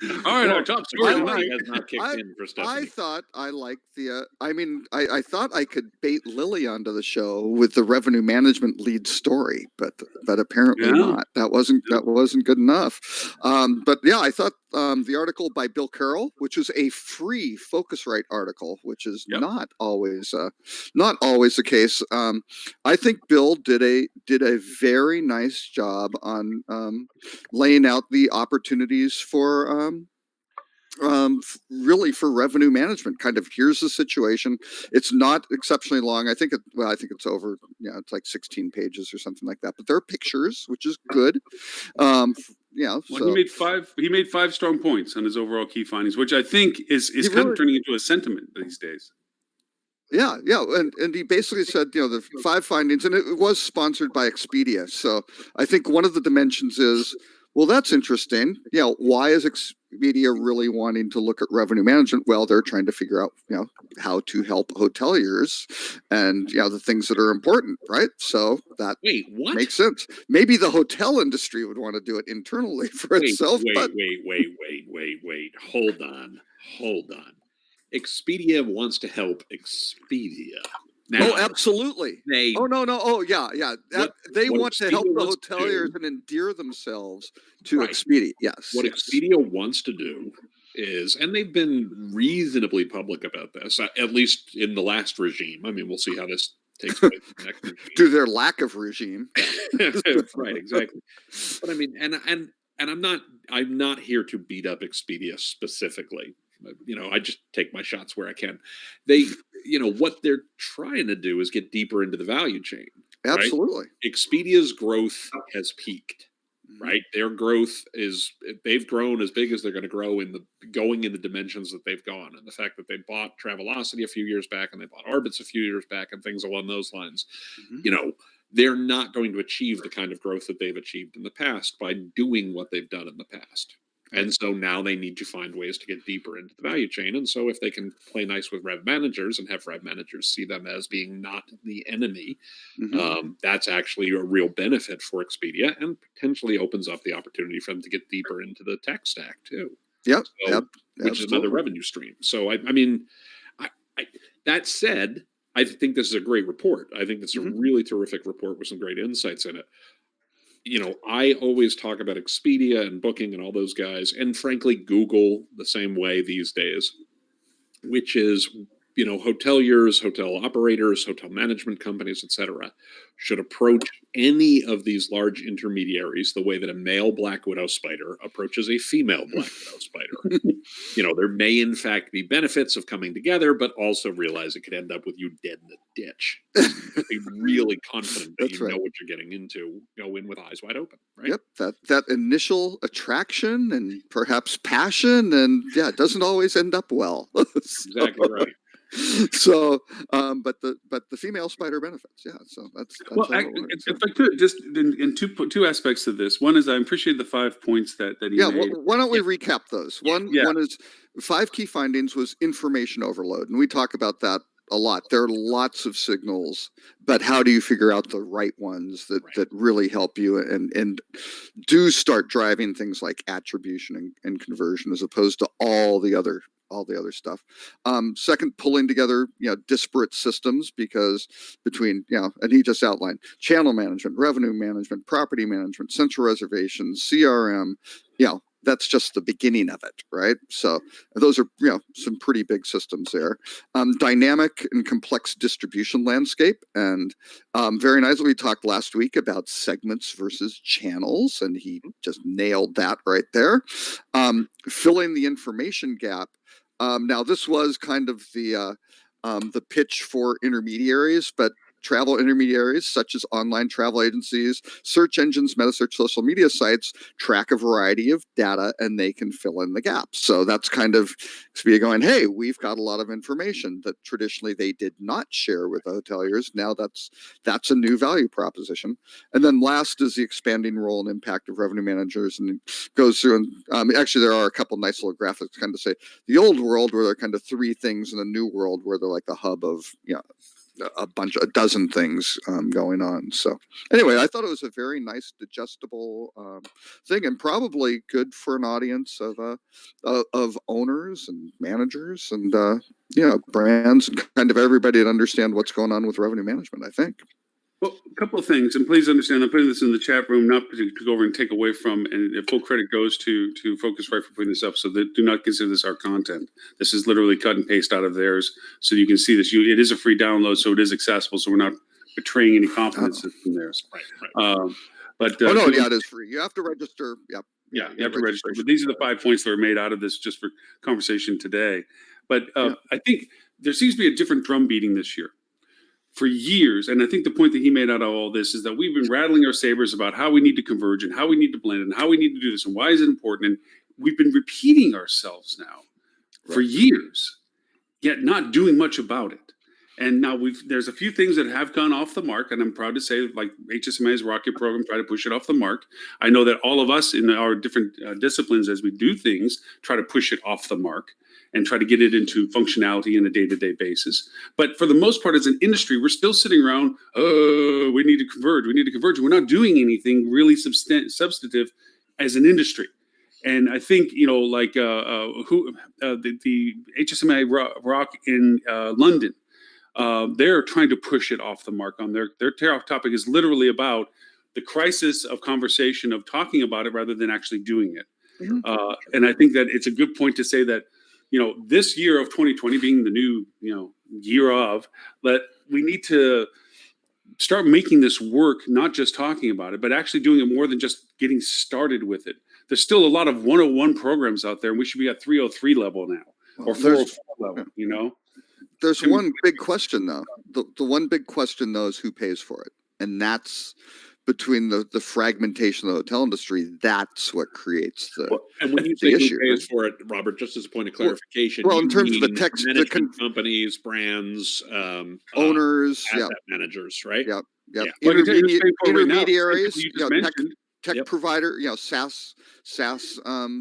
All right, our Well, top story I tonight like- has not kicked in for I Stephanie. thought I liked the. I thought I could bait Lily onto the show with the revenue management lead story, but apparently Yeah. not. That wasn't good enough. But yeah, I thought the article by Bill Carroll, which was a free Focusrite article, which is Yep. not always the case. I think Bill did a very nice job on laying out the opportunities for really for revenue management. Kind of, here's the situation. It's not exceptionally long. I think it's over. Yeah, it's like 16 pages or something like that. But there are pictures, which is good. Well, So he made five strong points on his overall key findings, which I think is kind of turning into a sentiment these days. Yeah, and he basically said, the 5 findings, and it was sponsored by Expedia. So I think one of the dimensions is, well, that's interesting. Why is Expedia really wanting to look at revenue management? Well, they're trying to figure out, how to help hoteliers and, the things that are important, right? So that makes sense. Maybe the hotel industry would want to do it internally for itself. Wait. Hold on. Expedia wants to help Expedia. Now, absolutely. No. Oh, yeah. They want to help the hoteliers and endear themselves to Expedia. Yes. What Expedia wants to do is, and they've been reasonably public about this, at least in the last regime. I mean, we'll see how this takes place in the next regime. Due to their lack of regime. Right, exactly. But I mean, and I'm not here to beat up Expedia specifically. I just take my shots where I can. They, what they're trying to do is get deeper into the value chain. Absolutely. Right? Expedia's growth has peaked. Right, their growth they've grown as big as they're going to grow going in the dimensions that they've gone, and the fact that they bought Travelocity a few years back and they bought Orbitz a few years back and things along those lines. Mm-hmm. They're not going to achieve the kind of growth that they've achieved in the past by doing what they've done in the past. And so now they need to find ways to get deeper into the value chain. And so if they can play nice with rev managers and have rev managers see them as being not the enemy, that's actually a real benefit for Expedia and potentially opens up the opportunity for them to get deeper into the tech stack too. Yep. Which is another revenue stream. So, I mean, that said, I think this is a great report. I think this is a really terrific report with some great insights in it. I always talk about Expedia and Booking and all those guys, and frankly, Google the same way these days, which is, hoteliers, hotel operators, hotel management companies, etc., should approach any of these large intermediaries the way that a male black widow spider approaches a female black widow spider. There may in fact be benefits of coming together, but also realize it could end up with you dead in the ditch. Be really confident that you know what you're getting into. Go in with eyes wide open. Right? Yep. That initial attraction and perhaps passion, and it doesn't always end up well. Exactly right. So, but the female spider benefits. Yeah. So that's well. If I could, just in two aspects of this. One is I appreciate the 5 points that he made. Why don't we recap those? One is 5 key findings was information overload, and we talk about that a lot. There are lots of signals, but how do you figure out the right ones that really help you and do start driving things like attribution and conversion as opposed to all the other stuff. Second, pulling together, disparate systems, because between, and he just outlined channel management, revenue management, property management, central reservations, CRM, that's just the beginning of it, right? So those are, some pretty big systems there. Dynamic and complex distribution landscape. And very nicely, we talked last week about segments versus channels, and he just nailed that right there. Filling the information gap. Now, this was kind of the pitch for intermediaries, but travel intermediaries such as online travel agencies, search engines, metasearch, social media sites track a variety of data, and they can fill in the gaps. So that's kind of Expedia going, hey, we've got a lot of information that traditionally they did not share with hoteliers. Now that's a new value proposition. And then last is the expanding role and impact of revenue managers, and it goes through, and actually there are a couple nice little graphics kind of say the old world where there are kind of 3 things, and the new world where they're like the hub of a dozen things going on. So anyway, I thought it was a very nice, digestible thing, and probably good for an audience of owners and managers and brands and kind of everybody to understand what's going on with revenue management, I think. Well, a couple of things, and please understand, I'm putting this in the chat room, not to go over and take away from, and full credit goes to Focusrite for putting this up, so that do not consider this our content. This is literally cut and paste out of theirs, so you can see this. It is a free download, so it is accessible, so we're not betraying any confidence in theirs. Right. It is free. You have to register. Yep. Yeah, you have to register. But these are the 5 points that were made out of this just for conversation today. But I think there seems to be a different drum beating this year. For years, and I think the point that he made out of all this is that we've been rattling our sabers about how we need to converge and how we need to blend and how we need to do this and why is it important. And we've been repeating ourselves now for years, yet not doing much about it. And now there's a few things that have gone off the mark, and I'm proud to say, like HSMA's Rocket program, try to push it off the mark. I know that all of us in our different disciplines, as we do things, try to push it off the mark and try to get it into functionality in a day-to-day basis. But for the most part, as an industry, we're still sitting around, oh, we need to converge. And we're not doing anything really substantive as an industry. And I think, the HSMA Rock in London, they're trying to push it off the mark on their topic is literally about the crisis of conversation of talking about it rather than actually doing it. Mm-hmm. And I think that it's a good point to say that, this year of 2020 being the new, year of, that we need to start making this work, not just talking about it, but actually doing it more than just getting started with it. There's still a lot of 101 programs out there, and we should be at 303 level now, or 404 level, There's one big question, though. The one big question, though, is who pays for it. And that's between the fragmentation of the hotel industry, that's what creates and when you say who pays for it, Robert, just as a point of clarification, in terms of the companies, brands, owners, asset managers, right? Yep. Yeah. Intermediaries, tech Yep. provider, SaaS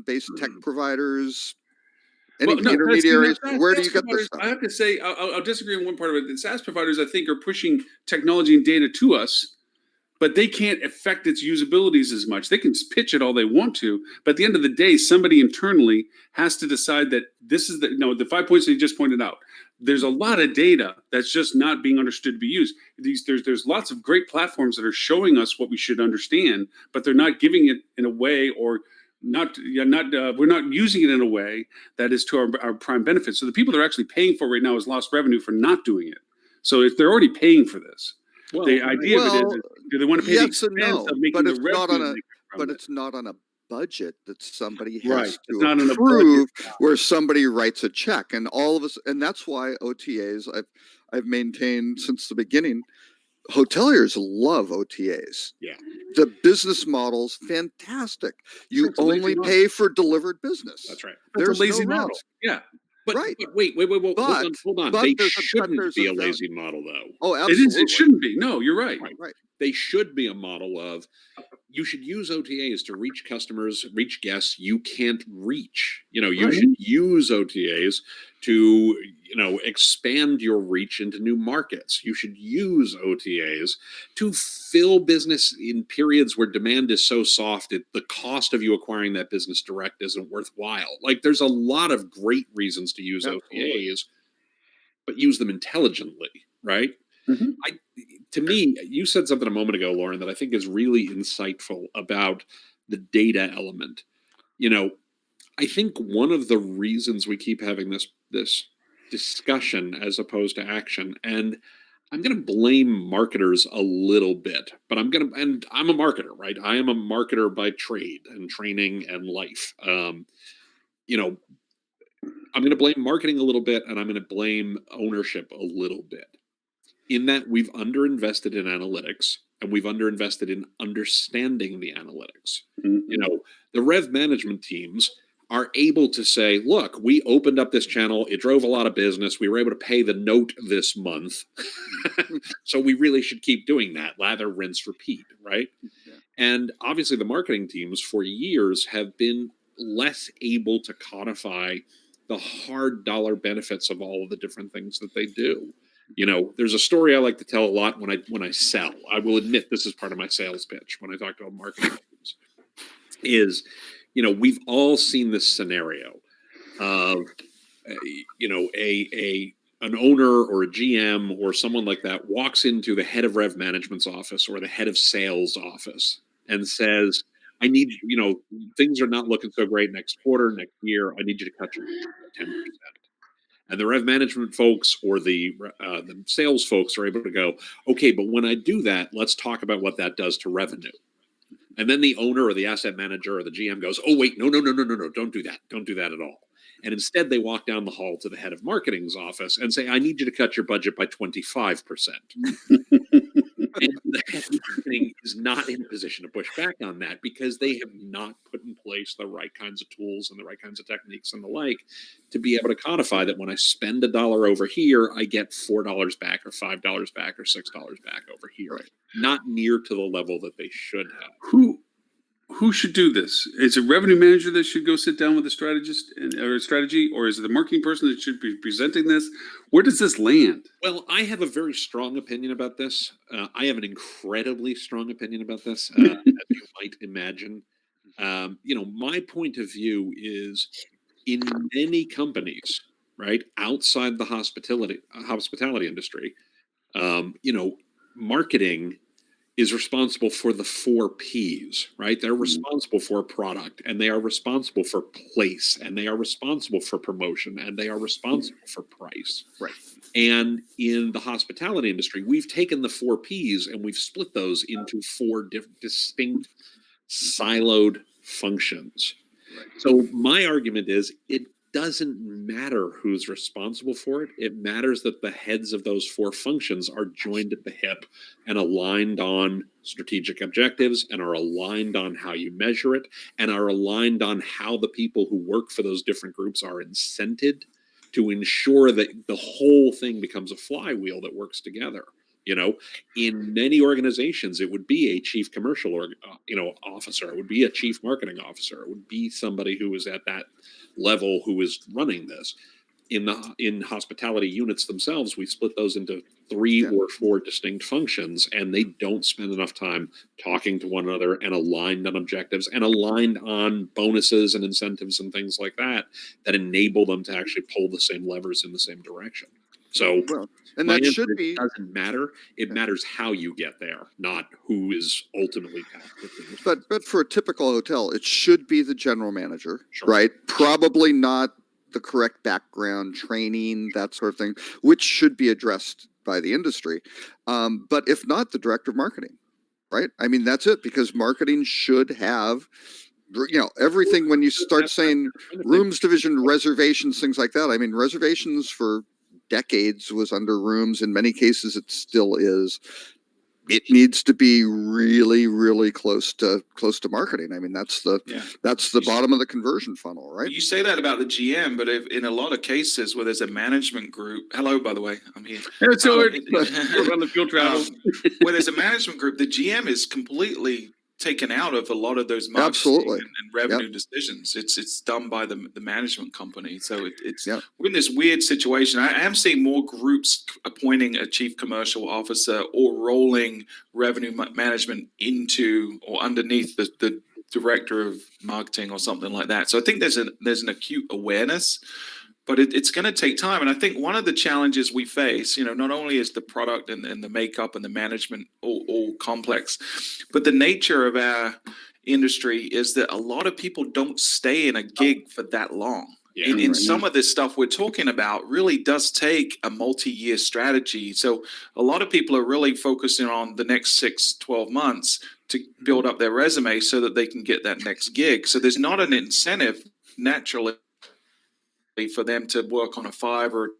based tech providers. Intermediaries, where do you get this stuff? I have to say, I'll disagree on one part of it. The SaaS providers, I think, are pushing technology and data to us, but they can't affect its usabilities as much. They can pitch it all they want to, but at the end of the day, somebody internally has to decide that this is the 5 points that you just pointed out. There's a lot of data that's just not being understood to be used. There's lots of great platforms that are showing us what we should understand, but they're not giving it in a way or we're not using it in a way that is to our prime benefit. So the people that are actually paying for it right now is lost revenue for not doing it. So if they're already paying for this, the idea of it is, do they want to pay the expense of making the revenue? But it's not on a budget that somebody has to approve where somebody writes a check. And all of us, and that's why OTAs, I've maintained since the beginning, hoteliers love OTAs. Yeah. The business model's fantastic. You only pay for delivered business. That's right. There's a lazy model. Yeah. But wait. Hold on. They shouldn't be a lazy model, though. Oh, absolutely. It shouldn't be. No, you're right. Right. They should be a model of, you should use OTAs to reach customers, reach guests you can't reach. You should use OTAs to, expand your reach into new markets. You should use OTAs to fill business in periods where demand is so soft that the cost of you acquiring that business direct isn't worthwhile. Like, there's a lot of great reasons to use OTAs, but use them intelligently, right? Mm-hmm. To me, you said something a moment ago, Lauren, that I think is really insightful about the data element. I think one of the reasons we keep having this discussion as opposed to action, and I'm going to blame marketers a little bit, but I'm a marketer, right? I am a marketer by trade and training and life. I'm going to blame marketing a little bit, and I'm going to blame ownership a little bit. In that we've underinvested in analytics and we've underinvested in understanding the analytics. Mm-hmm. The rev management teams are able to say, look, we opened up this channel. It drove a lot of business. We were able to pay the note this month. So we really should keep doing that. Lather, rinse, repeat, right? Yeah. And obviously the marketing teams for years have been less able to codify the hard dollar benefits of all of the different things that they do. There's a story I like to tell a lot when I sell. I will admit this is part of my sales pitch when I talk to marketing teams. Is, we've all seen this scenario of, an owner or a GM or someone like that walks into the head of Rev Management's office or the head of sales office and says, I need, things are not looking so great next quarter, next year. I need you to cut your 10%. And the Rev Management folks or the sales folks are able to go, okay, but when I do that, let's talk about what that does to revenue. And then the owner or the asset manager or the GM goes, oh, wait, no, don't do that. Don't do that at all. And instead, they walk down the hall to the head of marketing's office and say, I need you to cut your budget by 25%. And the head of marketing is not in a position to push back on that because they have not put in place the right kinds of tools and the right kinds of techniques and the like to be able to codify that when I spend $1 over here, I get $4 back or $5 back or $6 back over here. Right. Not near to the level that they should have. Who should do this? Is it revenue manager that should go sit down with a strategist or a strategy, or is it the marketing person that should be presenting this? Where does this land? Well, I have a very strong opinion about this. I have an incredibly strong opinion about this, as you might imagine. My point of view is in many companies, right, outside the hospitality industry, marketing is responsible for the 4 Ps, right? They're responsible for product, and they are responsible for place, and they are responsible for promotion, and they are responsible for price. Right. And in the hospitality industry, we've taken the 4 Ps and we've split those into 4 distinct siloed functions. Right. So my argument is it doesn't matter who's responsible for it. It matters that the heads of those 4 functions are joined at the hip and aligned on strategic objectives and are aligned on how you measure it and are aligned on how the people who work for those different groups are incented to ensure that the whole thing becomes a flywheel that works together. In many organizations, it would be a chief commercial officer. It would be a chief marketing officer. It would be somebody who is at that level who is running this. In hospitality units themselves, we split those into 3 or 4 distinct functions, and they don't spend enough time talking to one another and aligned on objectives and aligned on bonuses and incentives and things like that enable them to actually pull the same levers in the same direction. So, and that should be. It doesn't matter. It matters how you get there, not who is ultimately tasked. But for a typical hotel, it should be the general manager, right? Probably not the correct background, training, that sort of thing, which should be addressed by the industry. But if not, the director of marketing, right? I mean, that's it, because marketing should have, everything. When you start saying rooms division, reservations, things like that. I mean, reservations for decades was under rooms. In many cases, it still is. It needs to be really, really close to marketing. I mean, that's the bottom of the conversion funnel, right? You say that about the GM, but in a lot of cases where there's a management group, hello, by the way, I'm here. It's on the field travel. Where there's a management group, the GM is completely taken out of a lot of those marketing and revenue decisions. It's done by the management company. So we're in this weird situation. I am seeing more groups appointing a chief commercial officer or rolling revenue management into or underneath the director of marketing or something like that. So I think there's an acute awareness, but it's going to take time. And I think one of the challenges we face, not only is the product and the makeup and the management all complex, but the nature of our industry is that a lot of people don't stay in a gig for that long. In some of this stuff we're talking about really does take a multi-year strategy. So a lot of people are really focusing on the next 6-12 months to build up their resume so that they can get that next gig. So there's not an incentive naturally for them to work on a 5 or.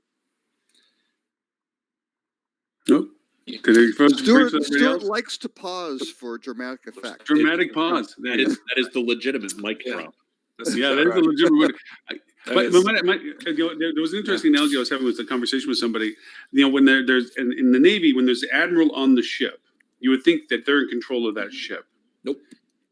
Nope. Stuart likes to pause for dramatic effect. Dramatic pause. That is the legitimate mic drop. That is the legitimate. There was an interesting analogy I was having with a conversation with somebody. When there's in the Navy, when there's the admiral on the ship, you would think that they're in control of that ship. Nope.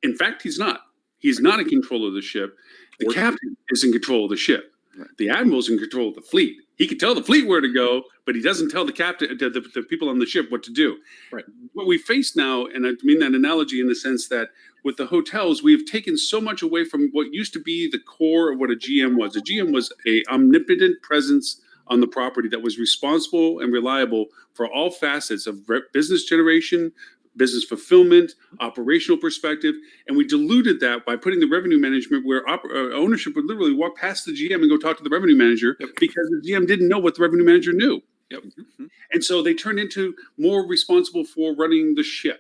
In fact, he's not. He's not in control of the ship. The captain is in control of the ship. Right. The admiral's in control of the fleet. He could tell the fleet where to go, but he doesn't tell the captain, the people on the ship what to do. Right. What we face now, and I mean that analogy in the sense that with the hotels, we have taken so much away from what used to be the core of what a GM was. A GM was a omnipotent presence on the property that was responsible and reliable for all facets of business generation, business fulfillment, operational perspective, and we diluted that by putting the revenue management where ownership would literally walk past the GM and go talk to the revenue manager because the GM didn't know what the revenue manager knew. Yep. And so they turned into more responsible for running the ship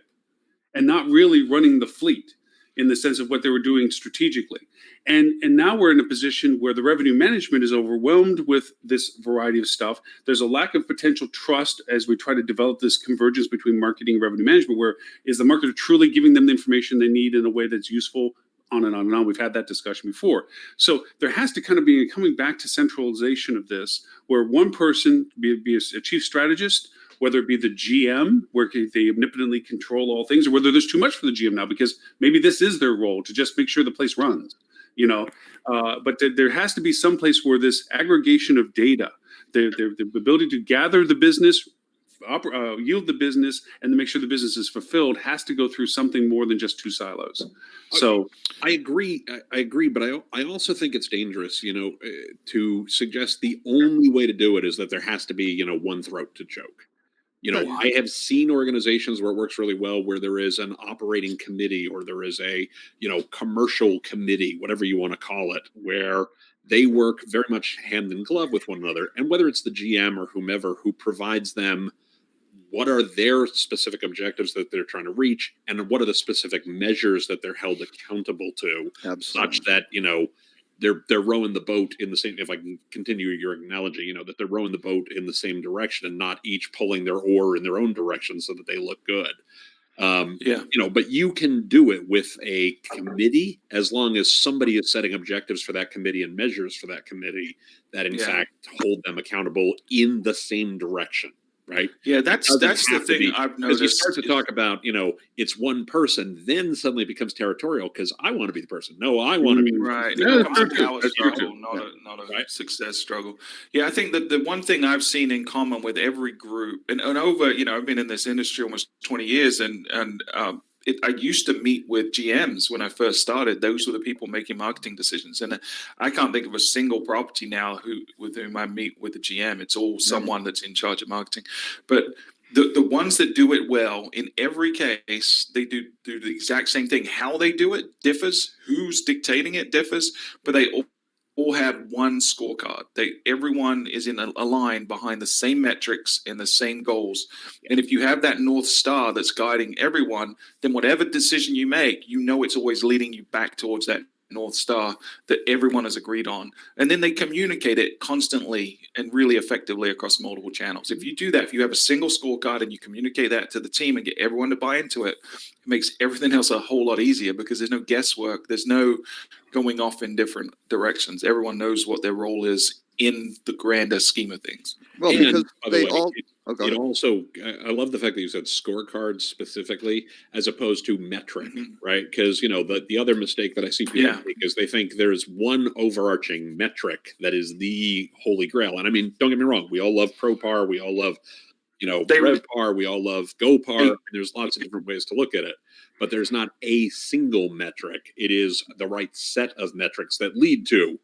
and not really running the fleet in the sense of what they were doing strategically. And now we're in a position where the revenue management is overwhelmed with this variety of stuff. There's a lack of potential trust as we try to develop this convergence between marketing and revenue management, where is the marketer truly giving them the information they need in a way that's useful, on and on and on. We've had that discussion before. So there has to kind of be coming back to centralization of this, where one person, be a chief strategist, whether it be the GM, where they omnipotently control all things, or whether there's too much for the GM now, because maybe this is their role to just make sure the place runs. But there has to be some place where this aggregation of data, the ability to gather the business, yield the business, and to make sure the business is fulfilled has to go through something more than just two silos. So I agree, but I also think it's dangerous, to suggest the only way to do it is that there has to be, one throat to choke. I have seen organizations where it works really well, where there is an operating committee or there is a, commercial committee, whatever you want to call it, where they work very much hand in glove with one another. And whether it's the GM or whomever who provides them what are their specific objectives that they're trying to reach, and what are the specific measures that they're held accountable to, such that, they're rowing the boat in the same, if I can continue your analogy, that they're rowing the boat in the same direction and not each pulling their oar in their own direction so that they look good. But you can do it with a committee as long as somebody is setting objectives for that committee and measures for that committee that in fact hold them accountable in the same direction. Right. Yeah, that's the thing I've noticed. As you start to talk about, it's one person, then suddenly it becomes territorial because I want to be the person. No, I want to be right. Yeah, It becomes a power struggle, not a success struggle. Yeah, I think that the one thing I've seen in common with every group, and over, I've been in this industry almost 20 years, and I used to meet with GMs when I first started. Those were the people making marketing decisions. And I can't think of a single property now with whom I meet with a GM. It's all someone that's in charge of marketing. But the ones that do it well, in every case, they do the exact same thing. How they do it differs. Who's dictating it differs. But they all have one scorecard. Everyone is in a line behind the same metrics and the same goals. And if you have that North Star that's guiding everyone, then whatever decision you make, it's always leading you back towards that North Star that everyone has agreed on. And then they communicate it constantly and really effectively across multiple channels. If you do that, if you have a single scorecard and you communicate that to the team and get everyone to buy into it, it makes everything else a whole lot easier because there's no guesswork. There's no going off in different directions. Everyone knows what their role is in the grander scheme of things. Well, and because they all... It also, I love the fact that you said scorecards specifically as opposed to metric, right? Because, the other mistake that I see people make is they think there's one overarching metric that is the holy grail. And I mean, don't get me wrong, we all love ProPar, we all love, RevPAR, we all love GoPar. And there's lots of different ways to look at it, but there's not a single metric. It is the right set of metrics that lead to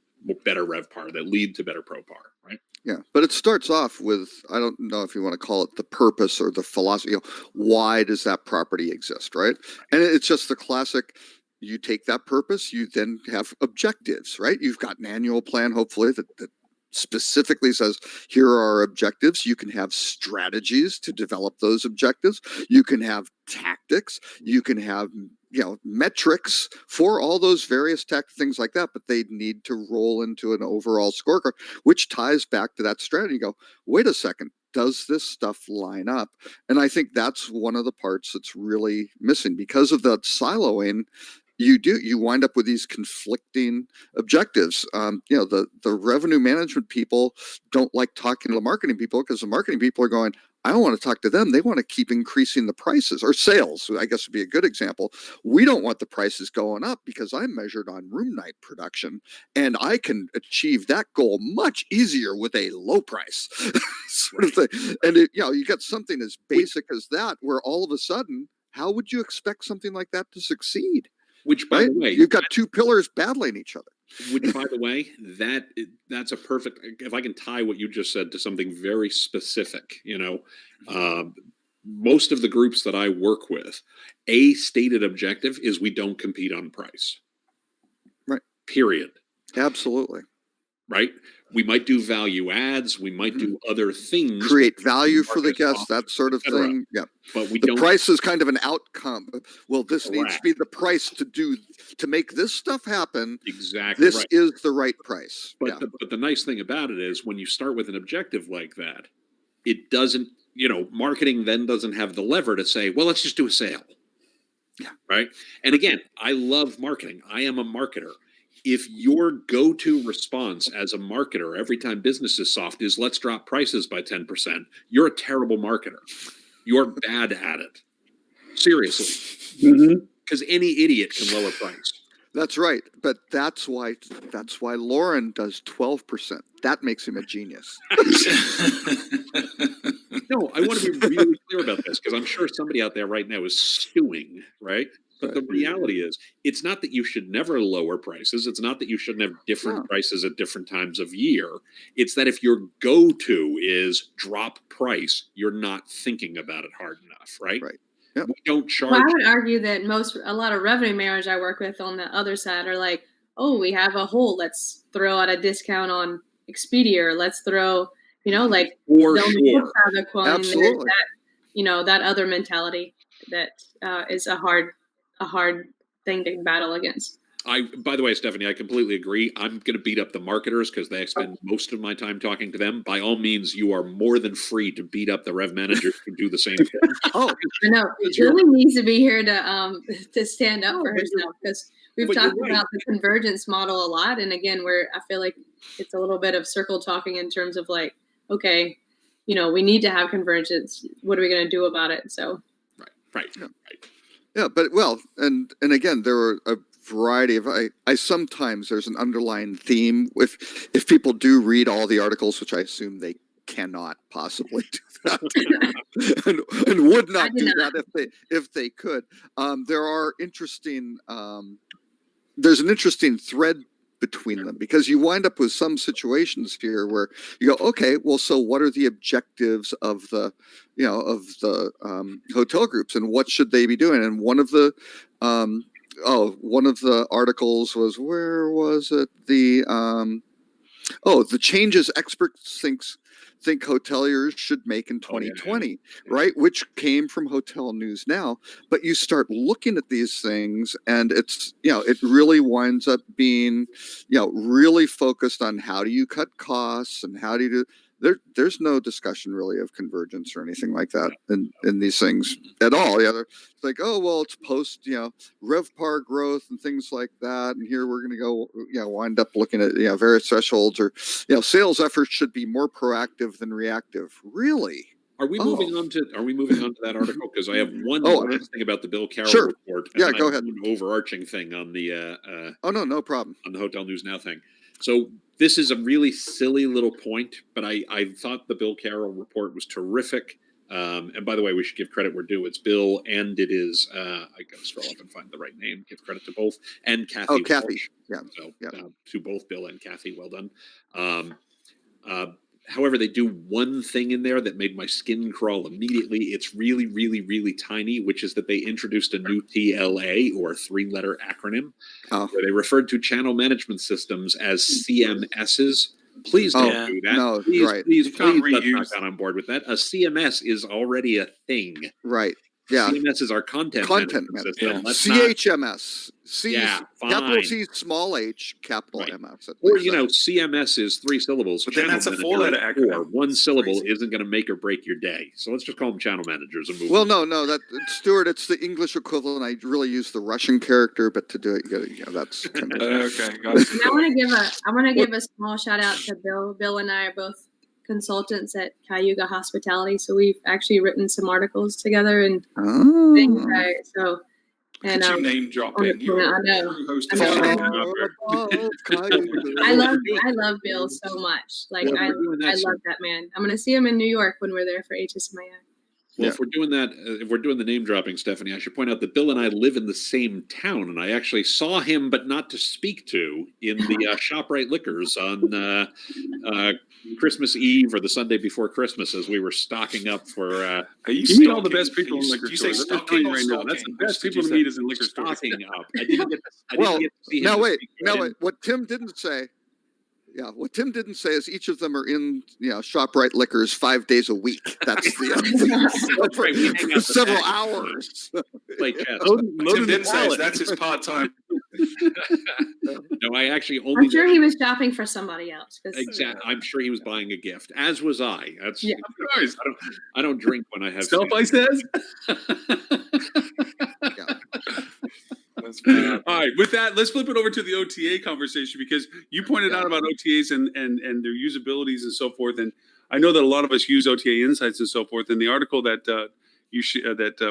better RevPAR, that lead to better ProPar, right? Yeah, but it starts off with, I don't know if you want to call it the purpose or the philosophy. Why does that property exist, right? And it's just the classic, you take that purpose, you then have objectives, right? You've got an annual plan, hopefully, that specifically says, here are our objectives. You can have strategies to develop those objectives. You can have tactics. You can have metrics for all those various things like that, but they need to roll into an overall scorecard, which ties back to that strategy. You go, wait a second, does this stuff line up? And I think that's one of the parts that's really missing because of that siloing. You wind up with these conflicting objectives. The revenue management people don't like talking to the marketing people because the marketing people are going, I don't want to talk to them. They want to keep increasing the prices, or sales, I guess would be a good example. We don't want the prices going up because I'm measured on room night production and I can achieve that goal much easier with a low price sort of thing. And you got something as basic as that, where all of a sudden, how would you expect something like that to succeed? Which, by the way, you've got two pillars battling each other. Which, by the way, that's a perfect. If I can tie what you just said to something very specific, most of the groups that I work with, a stated objective is we don't compete on price. Right. Period. Absolutely. Right. We might do value adds. We might do other things. Create value for the guests, that sort of thing. Yeah. But the price is kind of an outcome. Well, this needs to be the price to make this stuff happen. Exactly. This is the right price. But the nice thing about it is when you start with an objective like that, it doesn't, marketing then doesn't have the lever to say, well, let's just do a sale. Yeah. Right. And again, I love marketing. I am a marketer. If your go-to response as a marketer every time business is soft is let's drop prices by 10%, you're a terrible marketer. You're bad at it. Seriously. Because any idiot can lower price. That's right. But that's why Lauren does 12%. That makes him a genius. No, I want to be really clear about this because I'm sure somebody out there right now is stewing, right? But the reality is, it's not that you should never lower prices. It's not that you shouldn't have different prices at different times of year. It's that if your go-to is drop price, you're not thinking about it hard enough, right? Right. Yep. We don't charge. Well, I would argue that a lot of revenue managers I work with on the other side are like, oh, we have a hole. Let's throw out a discount on Expedia. Or let's throw, like for sure. Absolutely. That other mentality that is a hard thing to battle against. By the way, Stephanie, I completely agree. I'm going to beat up the marketers because they spend most of my time talking to them. By all means, you are more than free to beat up the rev managers who do the same thing. I know. Julie needs to be here to stand up for herself because we've talked about the convergence model a lot. And again, I feel like it's a little bit of circle talking in terms of like, okay, we need to have convergence. What are we going to do about it? So. Right. Yeah, but and again, there are a variety of I sometimes there's an underlying theme if people do read all the articles, which I assume they cannot possibly do that and would not do that if they could. There are interesting there's an interesting thread between them because you wind up with some situations here where you go, okay, well, so what are the objectives of the hotel groups and what should they be doing? And one of the articles was, where was it? The changes experts think hoteliers should make in 2020, right? Which came from Hotel News Now. But you start looking at these things and it's, it really winds up being, really focused on how do you cut costs and how do you do. There's no discussion really of convergence or anything like that in these things at all. Yeah, they're like, oh well, it's post RevPAR growth and things like that, and here we're going to go wind up looking at various thresholds or sales efforts should be more proactive than reactive. Really? Are we moving on to that article? Because I have one last thing about the Bill Carroll report. And go ahead. An overarching thing on the no problem on the Hotel News Now thing. So this is a really silly little point, but I thought the Bill Carroll report was terrific. And by the way, we should give credit where due. It's Bill and it is, I got to scroll up and find the right name. Give credit to both. And Kathy. Oh, Kathy. Walsh. So to both Bill and Kathy, well done. However, they do one thing in there that made my skin crawl immediately. It's really, really, really tiny, which is that they introduced a new TLA or 3-letter acronym where they referred to channel management systems as CMSs. Please don't do that. No, please, right. please let's not get on board with that. A CMS is already a thing. Right. Yeah. CMS is our content management system. CHMS. Capital C, small h, capital MS. Or, CMS is 3 syllables. But then that's a 4-letter acronym. One syllable isn't going to make or break your day. So let's just call them channel managers and move on. No, Stuart, it's the English equivalent. I really use the Russian character, but to do it, that's kind of... Okay, got it. I want to give a small shout out to Bill. Bill and I are both consultants at Cayuga Hospitality, so we've actually written some articles together and Oh. things. So. And you name dropping. You are a true host of the show. I love Bill so much. Like I love that man. I'm gonna see him in New York when we're there for HSMAI. Well, if we're doing that, if we're doing the name dropping, Stephanie, I should point out that Bill and I live in the same town, and I actually saw him, but not to speak to, in the ShopRite Liquors on Christmas Eve or the Sunday before Christmas as we were stocking up for. You meet all the best people in liquor stores. stores. I'm telling you right now, that's the best people to meet is in liquor stores. Stocking up. I didn't get to see him. Now wait. What Tim didn't say. Yeah, what Tim didn't say is each of them are in ShopRite Liquors 5 days a week. That's That's right. We hang out several the hours. Play chess. Tim didn't say that's his part time. No, I actually only. I'm sure he was shopping for somebody else. Exactly. I'm sure he was buying a gift, as was I. That's yeah. Of course. I don't drink when I have. Self-I says. All right. With that, let's flip it over to the OTA conversation because you pointed out about OTAs and their usabilities and so forth. And I know that a lot of us use OTA insights and so forth. And the article that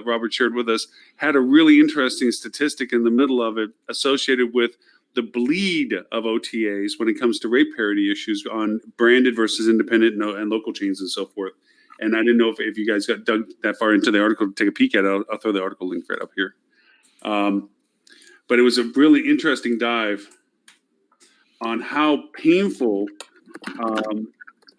Robert shared with us had a really interesting statistic in the middle of it associated with the bleed of OTAs when it comes to rate parity issues on branded versus independent and local chains and so forth. And I didn't know if you guys got dug that far into the article to take a peek at it. I'll throw the article link right up here. But it was a really interesting dive on how painful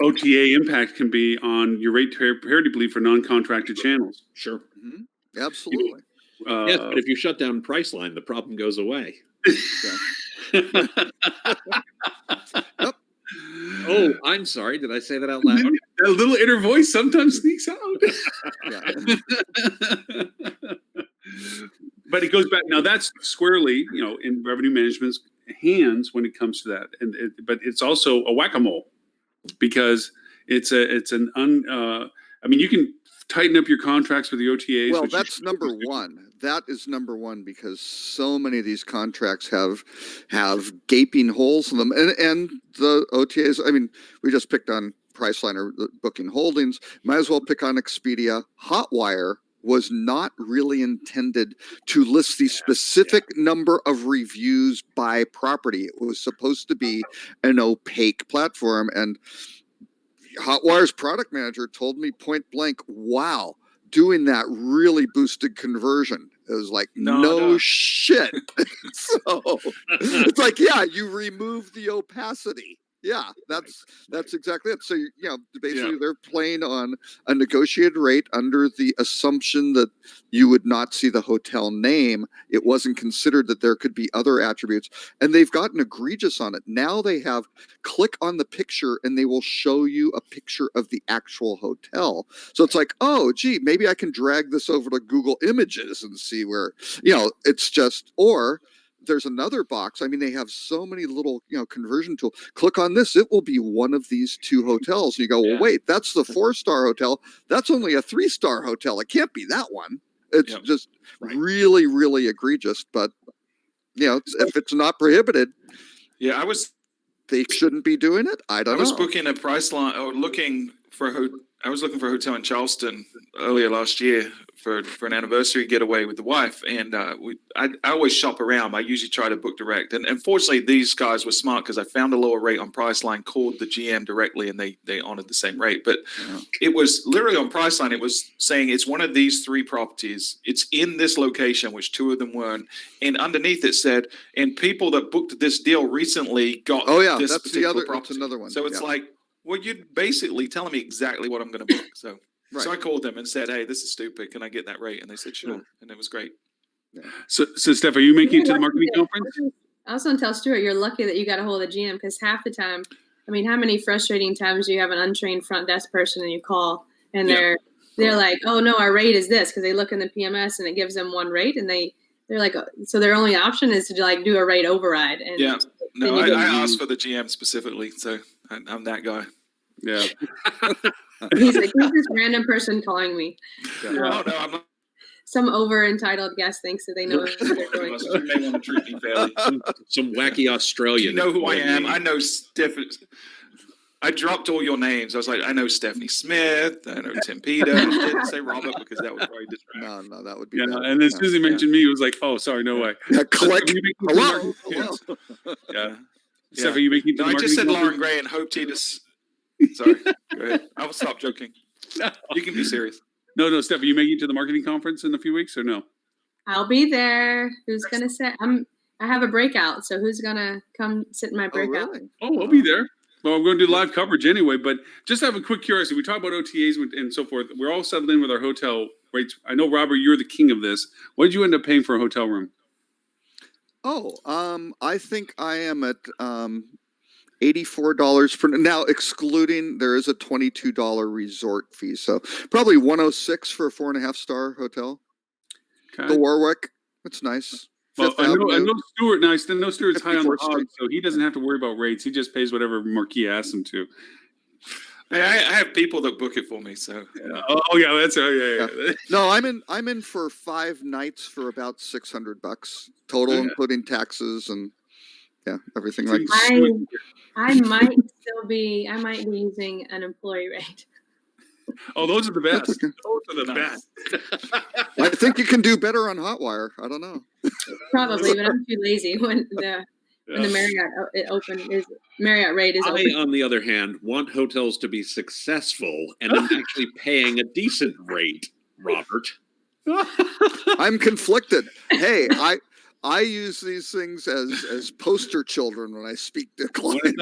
OTA impact can be on your rate parity bleed for non-contracted channels. Sure. Mm-hmm. Absolutely. Yes, but if you shut down Priceline, the problem goes away. Yep. Oh, I'm sorry. Did I say that out loud? That little inner voice sometimes sneaks out. But it goes back. Now that's squarely, in revenue management's hands when it comes to that. But it's also a whack-a-mole because you can tighten up your contracts with the OTAs. Well, that's number one. That is number one because so many of these contracts have gaping holes in them, and the OTAs. I mean, we just picked on Priceline or Booking Holdings. Might as well pick on Expedia. Hotwire was not really intended to list the specific number of reviews by property. It was supposed to be an opaque platform, and Hotwire's product manager told me point blank, wow, doing that really boosted conversion. It was like, no shit. So it's like, yeah, you remove the opacity. Yeah, that's exactly it. So, basically they're playing on a negotiated rate under the assumption that you would not see the hotel name. It wasn't considered that there could be other attributes. And they've gotten egregious on it. Now they have click on the picture and they will show you a picture of the actual hotel. So it's like, oh, gee, maybe I can drag this over to Google Images and see where, it's just, or there's another box. I mean, they have so many little, conversion tool. Click on this. It will be one of these two hotels. And you go, well, wait, that's the 4-star hotel. That's only a 3-star hotel. It can't be that one. It's just really, really egregious. But, if it's not prohibited. Yeah, they shouldn't be doing it. I don't know. I was booking a Priceline or looking for I was looking for a hotel in Charleston earlier last year for an anniversary getaway with the wife, and I always shop around. I usually try to book direct, and fortunately these guys were smart because I found a lower rate on Priceline, called the GM directly, and they honored the same rate. But it was literally on Priceline. It was saying it's one of these 3 properties. It's in this location, which 2 of them weren't, and underneath it said, and people that booked this deal recently got this that's particular the other. property. That's another one. So it's like, well, you're basically telling me exactly what I'm going to book. So, so I called them and said, "Hey, this is stupid. Can I get that rate?" And they said, "Sure." And it was great. Yeah. So Steph, are you making it to the marketing conference? I was going to tell Stuart, you're lucky that you got a hold of the GM because half the time, I mean, how many frustrating times do you have an untrained front desk person and you call and they're like, "Oh no, our rate is this," because they look in the PMS and it gives them one rate and they're like, so their only option is to do a rate override. And no, I asked for the GM specifically, so I'm that guy. Yeah. He's like, who's this random person calling me? No, I'm not. Some over entitled guest thinks that they know what they're doing. You may want to treat me fairly. Some wacky Australian. You know who I am. I know Steph. I dropped all your names. I was like, I know Stephanie Smith. I know Tim Peter. I didn't say Robert because that would probably distract. No, that would be. Yeah, bad. and as soon as he mentioned me, it was like, oh, sorry, no way. Yeah, click. Hello. Hello. Yeah. Steph, are you making? No, I just said Lauren Gray and hope Titus. Sorry, go ahead. I will stop joking. You can be serious. No, Steph, are you making it to the marketing conference in a few weeks or no? I'll be there. Who's gonna say? I have a breakout, so who's gonna come sit in my breakout? Oh, really? Oh, I'll be there. Well, we're going to do live coverage anyway, but just have a quick curiosity. We talk about OTAs and so forth. We're all settled in with our hotel rates. I know, Robert, you're the king of this. What did you end up paying for a hotel room? Oh, I think I am at $84 for now, excluding there is a $22 resort fee, so probably $106 for a 4.5-star hotel. Okay. The Warwick, it's nice. Well, I know Stuart. Nice. I know Stuart's high on the 54th hog, Street. so he doesn't have to worry about rates. He just pays whatever Marquis asks him to. Hey, I have people that book it for me, so. Yeah. Oh yeah, that's yeah. No, I'm in for 5 nights for about $600 total, including taxes and everything like that. I might be using an employee rate. Oh, those are the best. Okay. Those are the best. I think you can do better on Hotwire. I don't know. Probably, but I'm too lazy when the Marriott rate is open. I, on the other hand, want hotels to be successful and I'm actually paying a decent rate, Robert. I'm conflicted. Hey, I use these things as poster children when I speak to clients.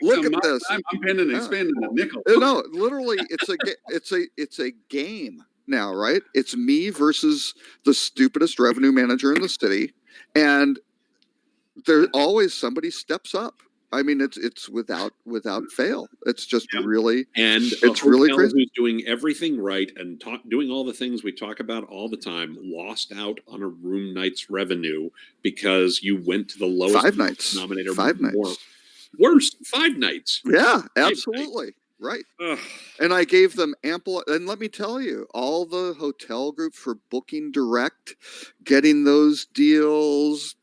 Look at this. I'm spending a nickel. No, literally, it's a game now, right? It's me versus the stupidest revenue manager in the city, and there always somebody steps up. I mean, it's without fail. It's just really, and it's really crazy. Who's doing everything right and doing all the things we talk about all the time, lost out on a room night's revenue because you went to the lowest 5 nights denominator. 5 nights. Worse, 5 nights. Yeah, absolutely. Right. And I gave them ample, and let me tell you, all the hotel groups for booking direct, getting those deals.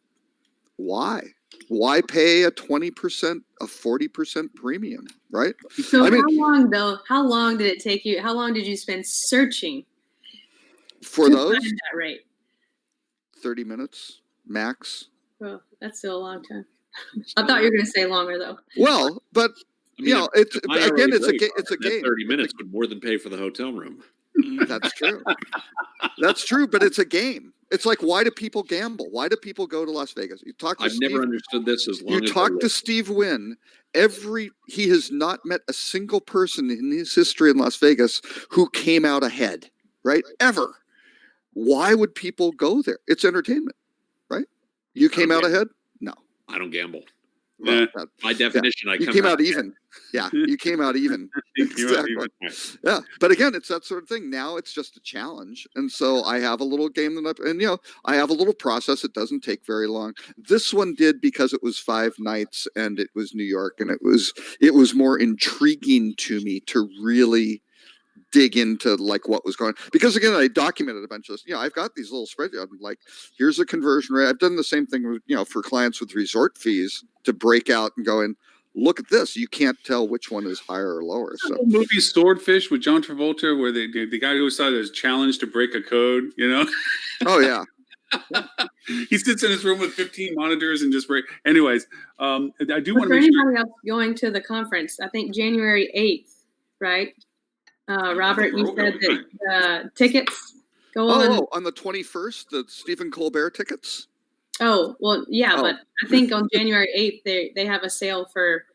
Why pay a 20%, a 40% premium, right? So how long did it take you? How long did you spend searching for those? Find that rate? 30 minutes max. Oh, that's still a long time. I thought you were going to say longer though. Well, but it's a game. 30 minutes would more than pay for the hotel room. That's true. That's true, but it's a game. It's like, why do people gamble? Why do people go to Las Vegas? I've never understood this as long as you talk to Steve Wynn. He has not met a single person in his history in Las Vegas who came out ahead, right? Ever. Why would people go there? It's entertainment, right? You came out ahead? No. I don't gamble. Well, by definition, you came out even. Yeah, you came out even. Exactly. Yeah, but again, it's that sort of thing. Now it's just a challenge, and so I have a little game I have a little process. It doesn't take very long. This one did because it was 5 nights and it was New York, and it was more intriguing to me to really dig into like what was going on. Because again, I documented a bunch of this. I've got these little spreadsheets. I'm like, here's a conversion rate. I've done the same thing with, for clients with resort fees to break out and go in, look at this. You can't tell which one is higher or lower. So movie Swordfish with John Travolta, where the guy who saw this challenge to break a code, Oh yeah. He sits in his room with 15 monitors and just break. Anyways, I do want to make sure. Anybody else going to the conference? I think January 8th, right? Robert, you said that the tickets go on. On the 21st, the Stephen Colbert tickets. Oh, well, yeah, but I think on January 8th, they have a sale for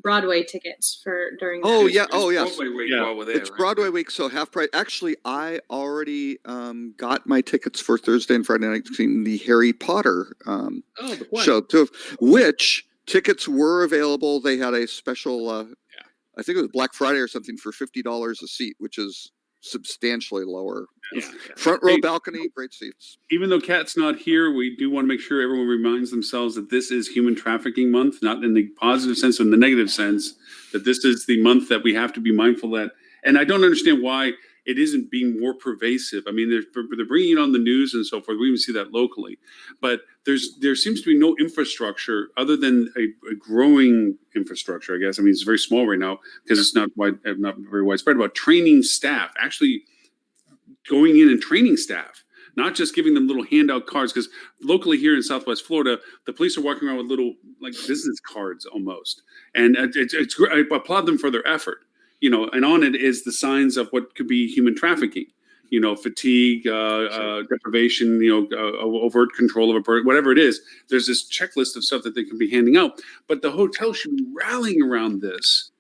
Broadway tickets during. Oh, yeah. Oh, yes. Broadway week while we're there, it's Broadway week, so half price. Actually, I already got my tickets for Thursday and Friday night seeing the Harry Potter show too, which tickets were available. They had a special, I think it was Black Friday or something, for $50 a seat, which is substantially lower. Front row balcony, great seats. Even though Kat's not here, we do want to make sure everyone reminds themselves that this is Human Trafficking Month, not in the positive sense or in the negative sense, that this is the month that we have to be mindful that. And I don't understand why it isn't being more pervasive. I mean, they're bringing it on the news and so forth. We even see that locally, but there seems to be no infrastructure other than a growing infrastructure, I guess. I mean, it's very small right now because it's not very widespread, about training staff, actually going in and training staff, not just giving them little handout cards. Because locally here in Southwest Florida, the police are walking around with little like business cards almost, and it's great. I applaud them for their effort. And on it is the signs of what could be human trafficking. Fatigue, deprivation, overt control of a person, whatever it is. There's this checklist of stuff that they can be handing out. But the hotel should be rallying around this,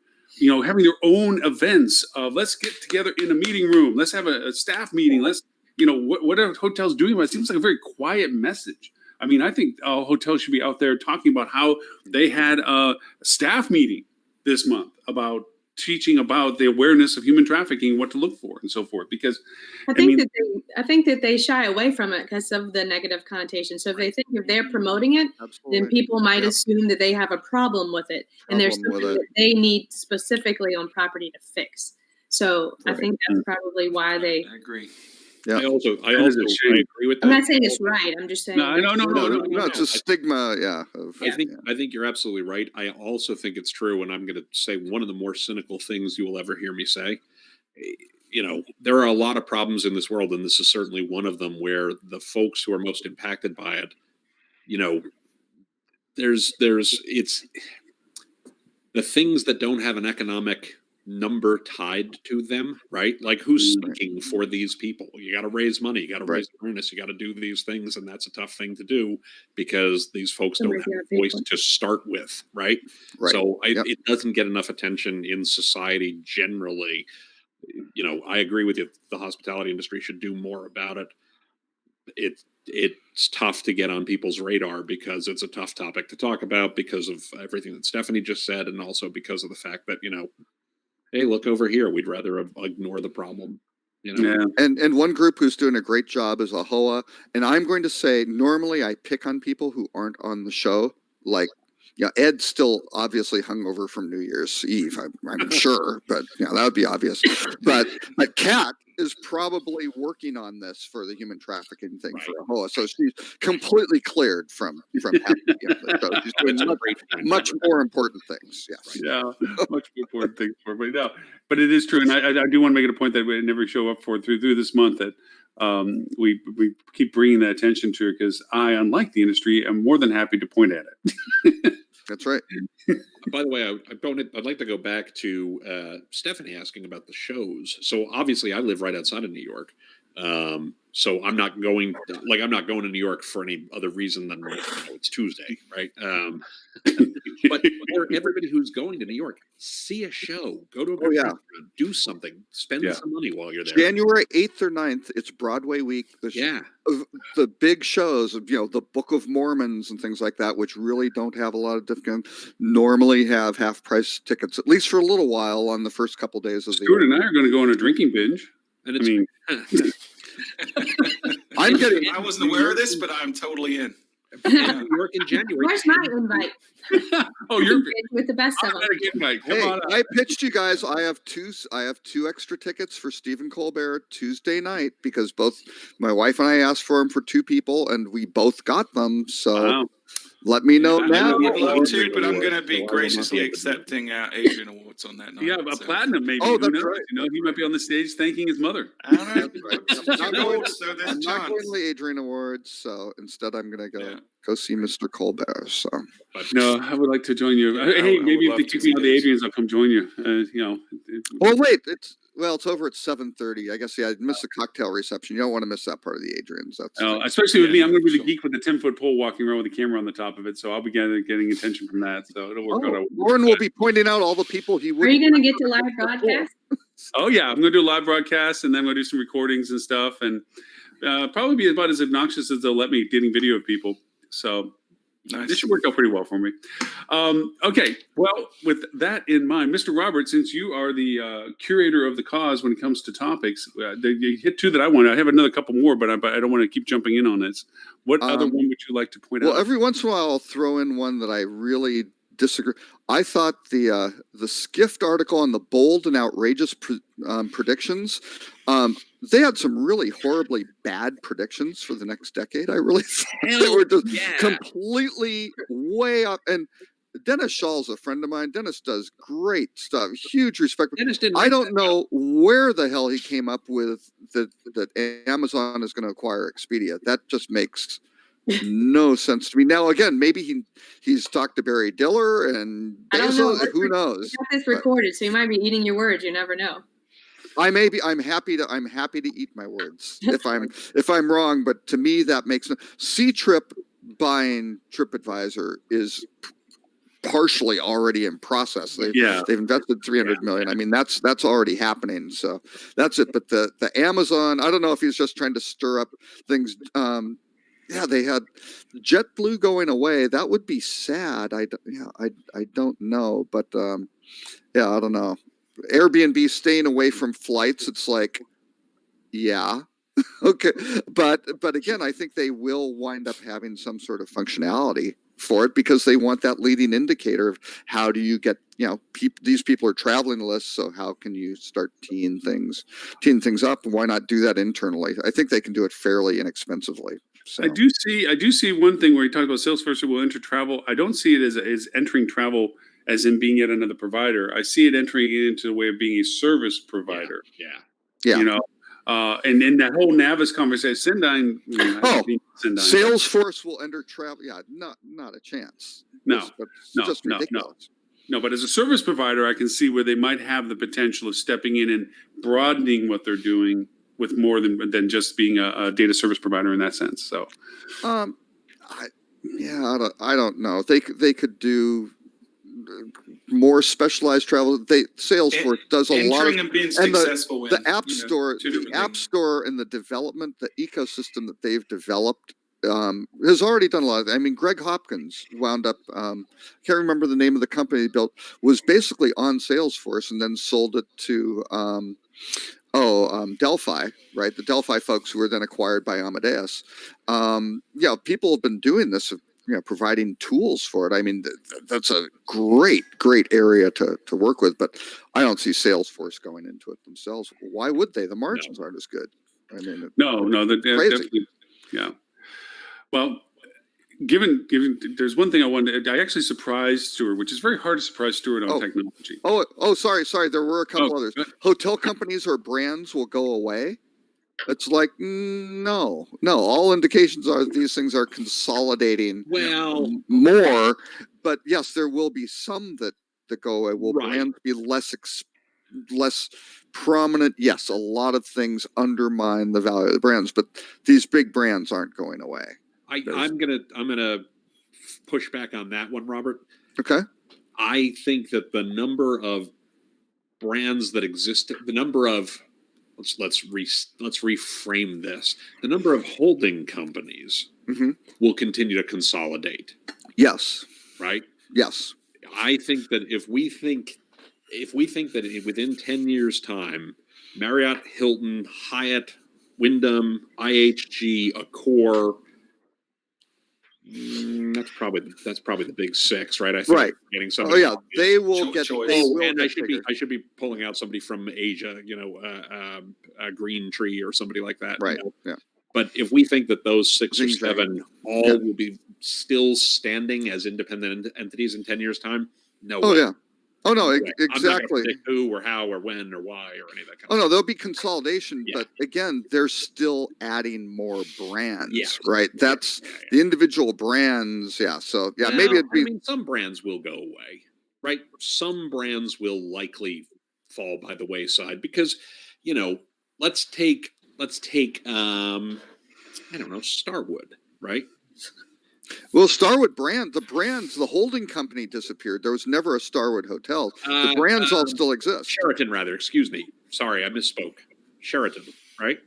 having their own events of let's get together in a meeting room. Let's have a staff meeting. Let's, what are hotels doing? It seems like a very quiet message. I mean, I think hotels should be out there talking about how they had a staff meeting this month about teaching about the awareness of human trafficking, what to look for, and so forth. Because I think that they shy away from it because of the negative connotation. So if they're promoting it, then people might assume that they have a problem with it, and there's something that they need specifically on property to fix. So I think that's probably why they. I agree. Yeah. I also agree with that. I'm not saying it's right. I'm just saying. No. It's a stigma. Yeah. I think you're absolutely right. I also think it's true, and I'm going to say one of the more cynical things you will ever hear me say. There are a lot of problems in this world, and this is certainly one of them, where the folks who are most impacted by it, it's the things that don't have an economic number tied to them, right? Like who's looking for these people? You got to raise money, you got to raise awareness, you got to do these things, and that's a tough thing to do because these folks don't have a voice to start with, right? So it doesn't get enough attention in society generally. I agree with you. The hospitality industry should do more about it. It's tough to get on people's radar because it's a tough topic to talk about because of everything that Stephanie just said, and also because of the fact that hey, look over here. We'd rather ignore the problem. Yeah. And one group who's doing a great job is AHOA. And I'm going to say, normally I pick on people who aren't on the show. Like, Ed's still obviously hungover from New Year's Eve, I'm sure, but that would be obvious. But Kat is probably working on this for the human trafficking thing for AHOA. So she's completely cleared from having to be on the show. She's doing much more important things. Yes. Yeah, much more important things for her. But it is true. And I do want to make it a point that we never show up for through this month that we keep bringing that attention to her because I, unlike the industry, am more than happy to point at it. That's right. By the way, I'd like to go back to Stephanie asking about the shows. So obviously, I live right outside of New York, so I'm not going to New York for any other reason than it's Tuesday, right? But for everybody who's going to New York, see a show, go to a restaurant, do something, spend some money while you're there. January 8th or 9th, it's Broadway week. The big shows of the Book of Mormons and things like that, which really don't have a lot of different, normally have half price tickets, at least for a little while on the first couple days of the year. Stuart and I are going to go on a drinking binge. And I wasn't aware of this, but I'm totally in. New York in January. Where's my invite? You're with the best of them. I pitched you guys. I have two extra tickets for Stephen Colbert Tuesday night because both my wife and I asked for them for two people, and we both got them. So let me know now. I would love to, but I'm going to be graciously accepting Adrian Awards on that night. Yeah, a platinum maybe. Oh, that's right. He might be on the stage thanking his mother. I don't know. I'm not going to the Adrian Awards, so instead I'm going to go see Mr. Colbert. So, no, I would like to join you. Hey, maybe if they keep me on the Adrians, I'll come join you. Oh wait, it's over at 7:30. I guess I missed the cocktail reception. You don't want to miss that part of the Adrians. Especially with me, I'm going to be the geek with the 10-foot pole walking around with a camera on the top of it, so I'll be getting attention from that. So it'll work out. Lauren will be pointing out all the people he would. Are you going to get to live broadcast? Oh yeah, I'm going to do a live broadcast, and then I'm going to do some recordings and stuff, and probably be about as obnoxious as they'll let me getting video of people. So nice. This should work out pretty well for me. Okay, well, with that in mind, Mr. Robert, since you are the curator of the cause when it comes to topics, you hit two that I want. I have another couple more, but I don't want to keep jumping in on this. What other one would you like to point out? Well, every once in a while, I'll throw in one that I really disagree. I thought the Skift article on the bold and outrageous predictions, they had some really horribly bad predictions for the next decade. I really thought they were just completely way up. And Dennis Shaw's a friend of mine. Dennis does great stuff. Huge respect. I don't know where the hell he came up with that Amazon is going to acquire Expedia. That just makes no sense to me. Now, again, maybe he's talked to Barry Diller and Bezos. Who knows? You got this recorded, so you might be eating your words. You never know. I'm happy to eat my words if I'm wrong, but to me that makes no. C-Trip buying TripAdvisor is partially already in process. They've invested $300 million. I mean, that's already happening. So that's it. But the Amazon, I don't know if he's just trying to stir up things. They had JetBlue going away. That would be sad. I don't know, but I don't know. Airbnb staying away from flights. It's like, okay, but again, I think they will wind up having some sort of functionality for it because they want that leading indicator of how do you get, these people are traveling lists. So how can you start teeing things up? And why not do that internally? I think they can do it fairly inexpensively. So. I do see one thing where you talk about Salesforce will enter travel. I don't see it as entering travel as in being yet another provider. I see it entering into the way of being a service provider. Yeah. And in that whole Navis conversation, Cendine. Salesforce will enter travel. Yeah, not a chance. No, just ridiculous. No, but as a service provider, I can see where they might have the potential of stepping in and broadening what they're doing with more than just being a data service provider in that sense. So, I don't know. They could do more specialized travel. Salesforce does a lot of, and being successful the App Store, and the development, the ecosystem that they've developed has already done a lot. I mean, Greg Hopkins wound up, can't remember the name of the company he built, was basically on Salesforce and then sold it to Delphi, right? The Delphi folks who were then acquired by Amadeus. People have been doing this, providing tools for it. I mean, that's a great area to work with, but I don't see Salesforce going into it themselves. Why would they? The margins aren't as good. I mean, definitely, yeah. Well, given there's one thing I actually surprised Stuart, which is very hard to surprise Stuart on technology. Sorry. There were a couple others. Hotel companies or brands will go away. It's like, no. All indications are these things are consolidating more. But yes, there will be some that go away. Will brands be less prominent? Yes, a lot of things undermine the value of the brands, but these big brands aren't going away. I'm gonna push back on that one, Robert. Okay. I think that the number of brands that exist, the number of let's reframe this. The number of holding companies will continue to consolidate. Yes. Right? Yes. I think that if we think that within 10 years' time, Marriott, Hilton, Hyatt, Wyndham, IHG, Accor, that's probably the big six, right? I think getting somebody. They will get. I should be pulling out somebody from Asia, a Green Tree or somebody like that. Right. Yeah. But if we think that those 6 or 7 all will be still standing as independent entities in 10 years' time, no way. Yeah. Oh no, exactly. I'm not gonna predict who or how or when or why or any of that kind of stuff. No, there'll be consolidation, but again, they're still adding more brands, right? That's the individual brands. So maybe it'd be. I mean, some brands will go away, right? Some brands will likely fall by the wayside because, let's take I don't know, Starwood, right? Well, Starwood the holding company disappeared. There was never a Starwood hotel. The brands all still exist. Sheraton, rather. Excuse me. Sorry, I misspoke. Sheraton, right?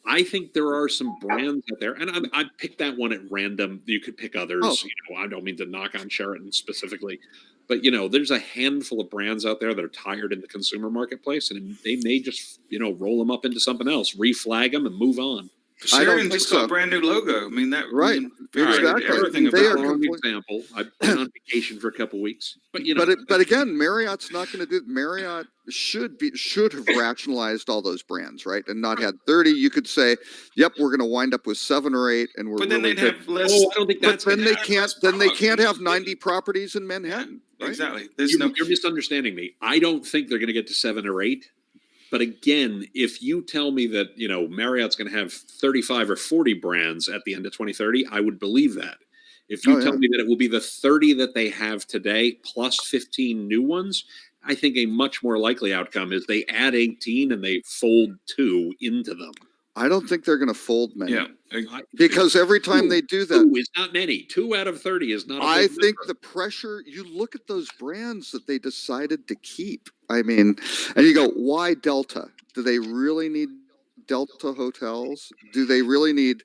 I think there are some brands out there, and I picked that one at random. You could pick others. I don't mean to knock on Sheraton specifically, but there's a handful of brands out there that are tired in the consumer marketplace, and they may just roll them up into something else, reflag them, and move on. Sheridan just got a brand new logo. I mean, that right. Exactly. Everything about a wrong example. I've been on vacation for a couple weeks, but But again, Marriott's not going to do. Marriott should have rationalized all those brands, right, and not had 30. You could say, "Yep, we're going to wind up with 7 or 8," and we're. But then really they'd have less. Oh, I don't think that's. But then they can't. Then they can't have 90 properties in Manhattan. Right? Exactly. You're misunderstanding me. I don't think they're going to get to 7 or 8. But again, if you tell me that, Marriott's going to have 35 or 40 brands at the end of 2030, I would believe that. If you tell me that it will be the 30 that they have today plus 15 new ones, I think a much more likely outcome is they add 18 and they fold 2 into them. I don't think they're going to fold many. Yeah. Because every time they do that, 2 is not many. 2 out of 30 is not. I think the pressure. You look at those brands that they decided to keep. I mean, and you go, why Delta? Do they really need Delta hotels? Do they really need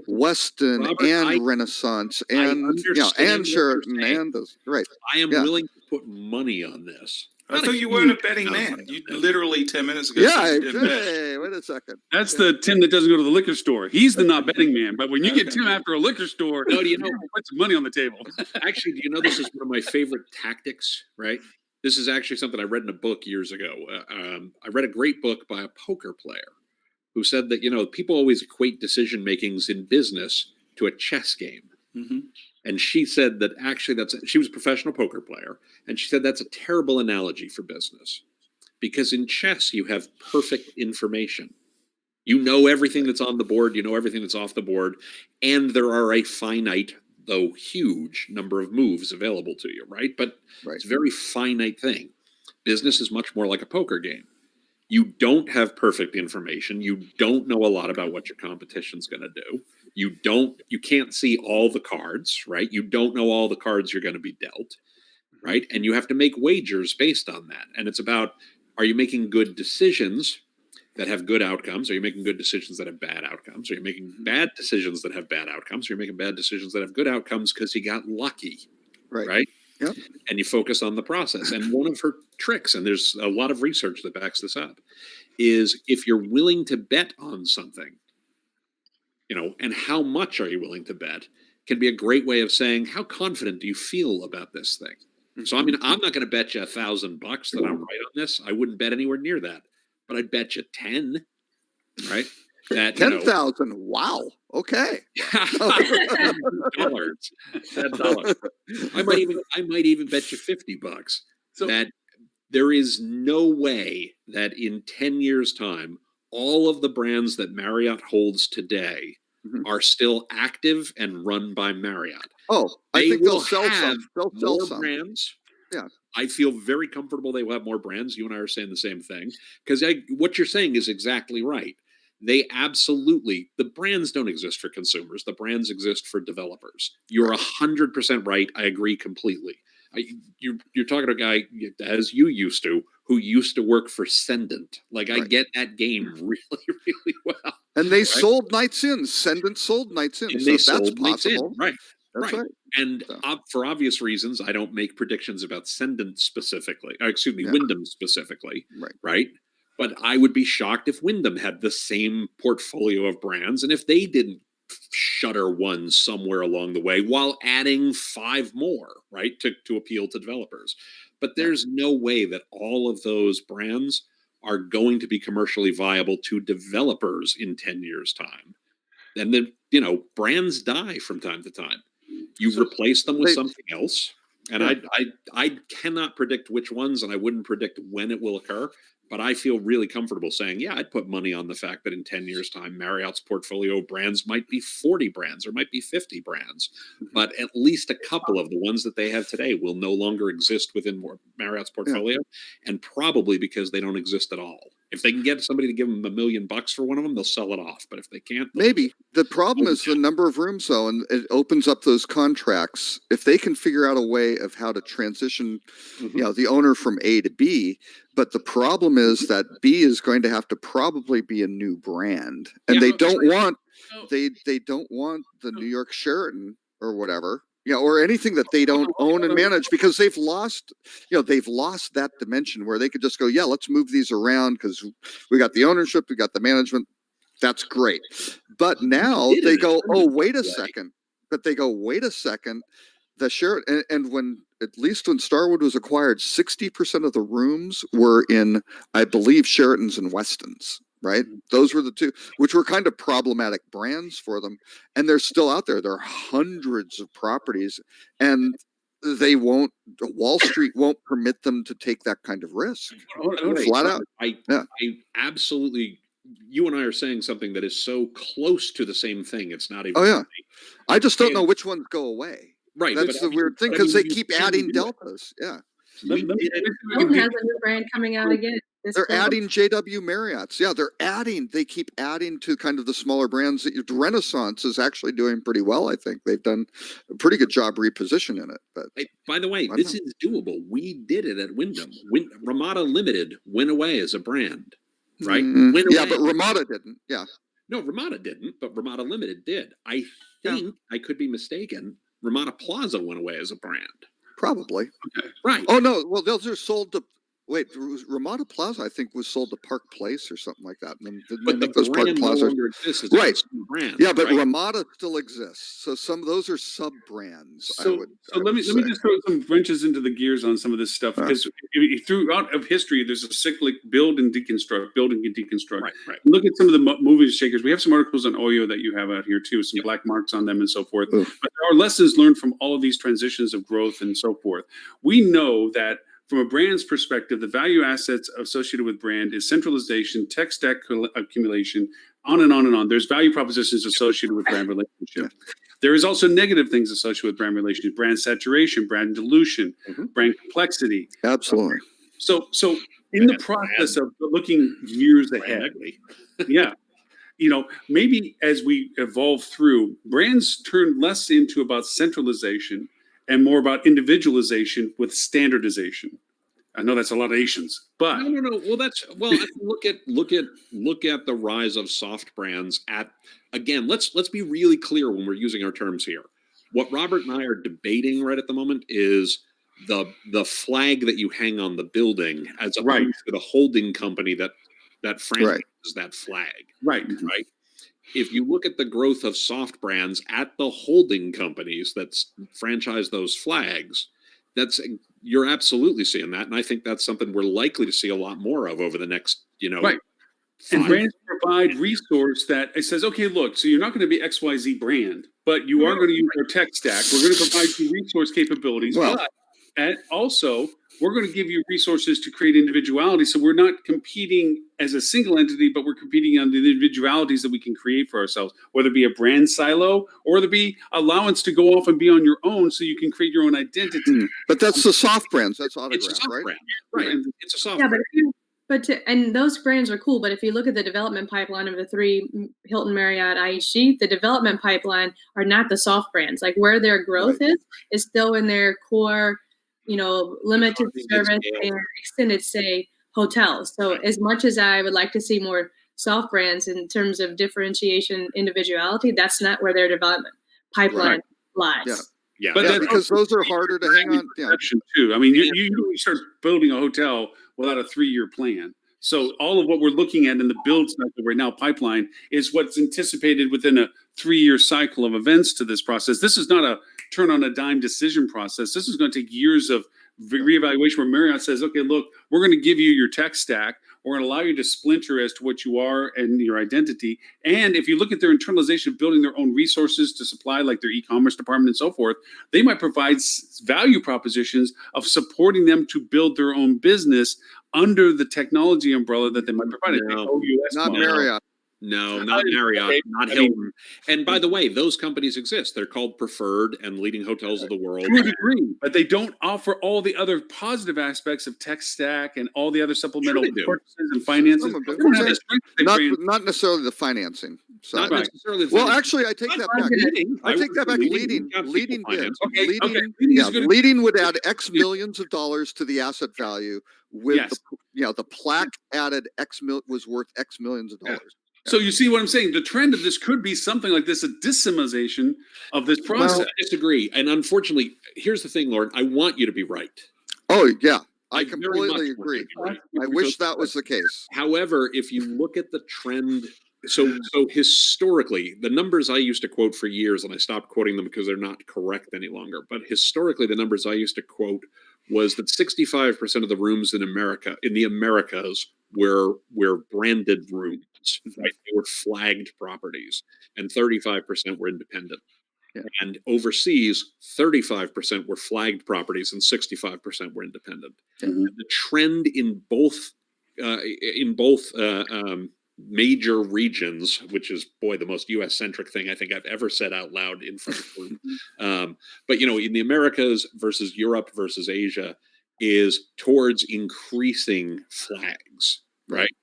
Westin and Renaissance and and Sheraton and those? Right. I am willing to put money on this. I thought you weren't a betting man. You literally 10 minutes ago. Yeah. Hey, wait a second. That's the Tim that doesn't go to the liquor store. He's the not betting man. But when you get Tim after a liquor store, do you know, put some money on the table. Actually, do you know this is one of my favorite tactics? Right. This is actually something I read in a book years ago. I read a great book by a poker player who said that people always equate decision makings in business to a chess game. Mm-hmm. And she said that actually she was a professional poker player. And she said that's a terrible analogy for business because in chess, you have perfect information. You know everything that's on the board. You know everything that's off the board. And there are a finite, though huge, number of moves available to you, right? But it's a very finite thing. Business is much more like a poker game. You don't have perfect information. You don't know a lot about what your competition's going to do. You can't see all the cards, right? You don't know all the cards you're going to be dealt, right? And you have to make wagers based on that. And it's about, are you making good decisions that have good outcomes? Are you making good decisions that have bad outcomes? Are you making bad decisions that have bad outcomes? Are you making bad decisions that have good outcomes because you got lucky, right? Yep. And you focus on the process. And one of her tricks, and there's a lot of research that backs this up, is if you're willing to bet on something, and how much are you willing to bet can be a great way of saying, how confident do you feel about this thing? Mm-hmm. So, I mean, I'm not going to bet you $1,000 that I'm right on this. I wouldn't bet anywhere near that, but I'd bet you 10, right? That 10,000. Wow. Okay. $10. I might even bet you $50. So that there is no way that in 10 years' time, all of the brands that Marriott holds today are still active and run by Marriott. Oh, I think they'll sell some. They'll sell more some brands. Yeah. I feel very comfortable they will have more brands. You and I are saying the same thing. Because what you're saying is exactly right. The brands don't exist for consumers. The brands exist for developers. You're 100% right. I agree completely. You're talking to a guy, as you used to, who used to work for Cendant. Like, I get that game really, really well. And they sold Nights In. Cendant sold Nights In. And so they that's sold possible. Nights In. Right. That's right. And for obvious reasons, I don't make predictions about Cendant specifically. Wyndham specifically. Right. But I would be shocked if Wyndham had the same portfolio of brands and if they didn't shutter one somewhere along the way while adding 5 more, right, to appeal to developers. But there's no way that all of those brands are going to be commercially viable to developers in 10 years' time. And then, brands die from time to time. You replace them with something else. And I cannot predict which ones, and I wouldn't predict when it will occur. But I feel really comfortable saying, I'd put money on the fact that in 10 years' time, Marriott's portfolio of brands might be 40 brands or might be 50 brands. But at least a couple of the ones that they have today will no longer exist within Marriott's portfolio, and probably because they don't exist at all. If they can get somebody to give them $1 million for one of them, they'll sell it off. But if they can't, maybe the problem is the number of rooms, though, and it opens up those contracts. If they can figure out a way of how to transition, the owner from A to B, but the problem is that B is going to have to probably be a new brand, and they don't want they don't want the New York Sheraton or whatever. Or anything that they don't own and manage, because they've lost that dimension where they could just go, let's move these around because we got the ownership, we got the management. That's great. But now they go, oh, wait a second. But they go, wait a second. The Sheraton, and when, at least when Starwood was acquired, 60% of the rooms were in, I believe, Sheratons and Westons, right? Those were the two, which were kind of problematic brands for them. And they're still out there. There are hundreds of properties, and they won't, Wall Street won't permit them to take that kind of risk. Flat out. I absolutely, you and I are saying something that is so close to the same thing. It's not even. Oh, yeah. I just don't know which ones go away. Right. That's the weird thing, because they keep adding deltas. Yeah. Hilton has a new brand coming out again. They're adding JW Marriott's. Yeah, they keep adding to kind of the smaller brands. Renaissance is actually doing pretty well, I think. They've done a pretty good job repositioning it. But by the way, this is doable. We did it at Wyndham. Ramada Limited went away as a brand, right? Yeah, but Ramada didn't. Yeah. No, Ramada didn't, but Ramada Limited did. I think, I could be mistaken, Ramada Plaza went away as a brand. Probably. Okay. Right. Oh, no. Well, those are sold to, Ramada Plaza, I think, was sold to Park Place or something like that. And but the those brand Park Plazas. no exists as Right. a brand. Yeah, but right? Ramada still exists. So some of those are sub-brands. So let me just throw some wrenches into the gears on some of this stuff, because throughout of history, there's a cyclic build and deconstruct, build and deconstruct. Right. Look at some of the movie shakers. We have some articles on Oyo that you have out here too, some black marks on them and so forth. But there are lessons learned from all of these transitions of growth and so forth. We know that from a brand's perspective, the value assets associated with brand is centralization, tech stack accumulation, on and on and on. There's value propositions associated with brand relationship. There is also negative things associated with brand relationship: brand saturation, brand dilution, brand complexity. Absolutely. So in the process of looking years ahead, maybe as we evolve through, brands turn less into about centralization and more about individualization with standardization. I know that's a lot of Asians, but no. Well, look at the rise of soft brands. Let's be really clear when we're using our terms here. What Robert and I are debating right at the moment is the flag that you hang on the building, as opposed to the holding company that franchises that flag. Right. If you look at the growth of soft brands at the holding companies that franchise those flags, you're absolutely seeing that, and I think that's something we're likely to see a lot more of over the next, Right. And brands provide resource that it says, okay, look, so you're not going to be XYZ brand, but you are going to use our tech stack. We're going to provide you resource capabilities, and also we're going to give you resources to create individuality. So we're not competing as a single entity, but we're competing on the individualities that we can create for ourselves, whether it be a brand silo or there be allowance to go off and be on your own so you can create your own identity. But that's the soft brands. That's Autograph, it's a soft right? Brand. Right. It's a soft brand. And those brands are cool. But if you look at the development pipeline of the three, Hilton, Marriott, IHG, the development pipeline are not the soft brands. Like where their growth is still in their core, limited service and extended stay hotels. So as much as I would like to see more soft brands in terms of differentiation, individuality, that's not where their development pipeline lies. Yeah, but because those are harder to hang on. Too. I mean, you start building a hotel without a 3-year plan. So all of what we're looking at in the build cycle right now, pipeline, is what's anticipated within a 3-year cycle of events to this process. This is not a turn on a dime decision process. This is going to take years of reevaluation where Marriott says, okay, look, we're going to give you your tech stack. We're going to allow you to splinter as to what you are and your identity. And if you look at their internalization of building their own resources to supply, like their e-commerce department and so forth, they might provide value propositions of supporting them to build their own business under the technology umbrella that they might provide. Not Marriott. No, not Marriott, not Hilton. And by the way, those companies exist. They're called Preferred and Leading Hotels of the World. To a degree, but they don't offer all the other positive aspects of tech stack and all the other supplemental purchases and finances. Not necessarily the financing. So. Not necessarily. Well, actually, I take that back. I take that back. Leading would add X millions of dollars to the asset value. With the plaque added was worth X millions of dollars. So you see what I'm saying? The trend of this could be something like this, a dissimization of this process. Well, I disagree. And unfortunately, here's the thing, Lauren, I want you to be right. Oh, yeah. I completely agree. I wish that was the case. However, if you look at the trend So historically, the numbers I used to quote for years, and I stopped quoting them because they're not correct any longer. But historically, the numbers I used to quote was that 65% of the rooms in the Americas, were branded rooms, right? They were flagged properties, and 35% were independent. Yeah. And overseas, 35% were flagged properties and 65% were independent. Mm-hmm. The trend in both major regions, which is the most U.S. centric thing I think I've ever said out loud in front of a group. But in the Americas versus Europe versus Asia is towards increasing flags, right?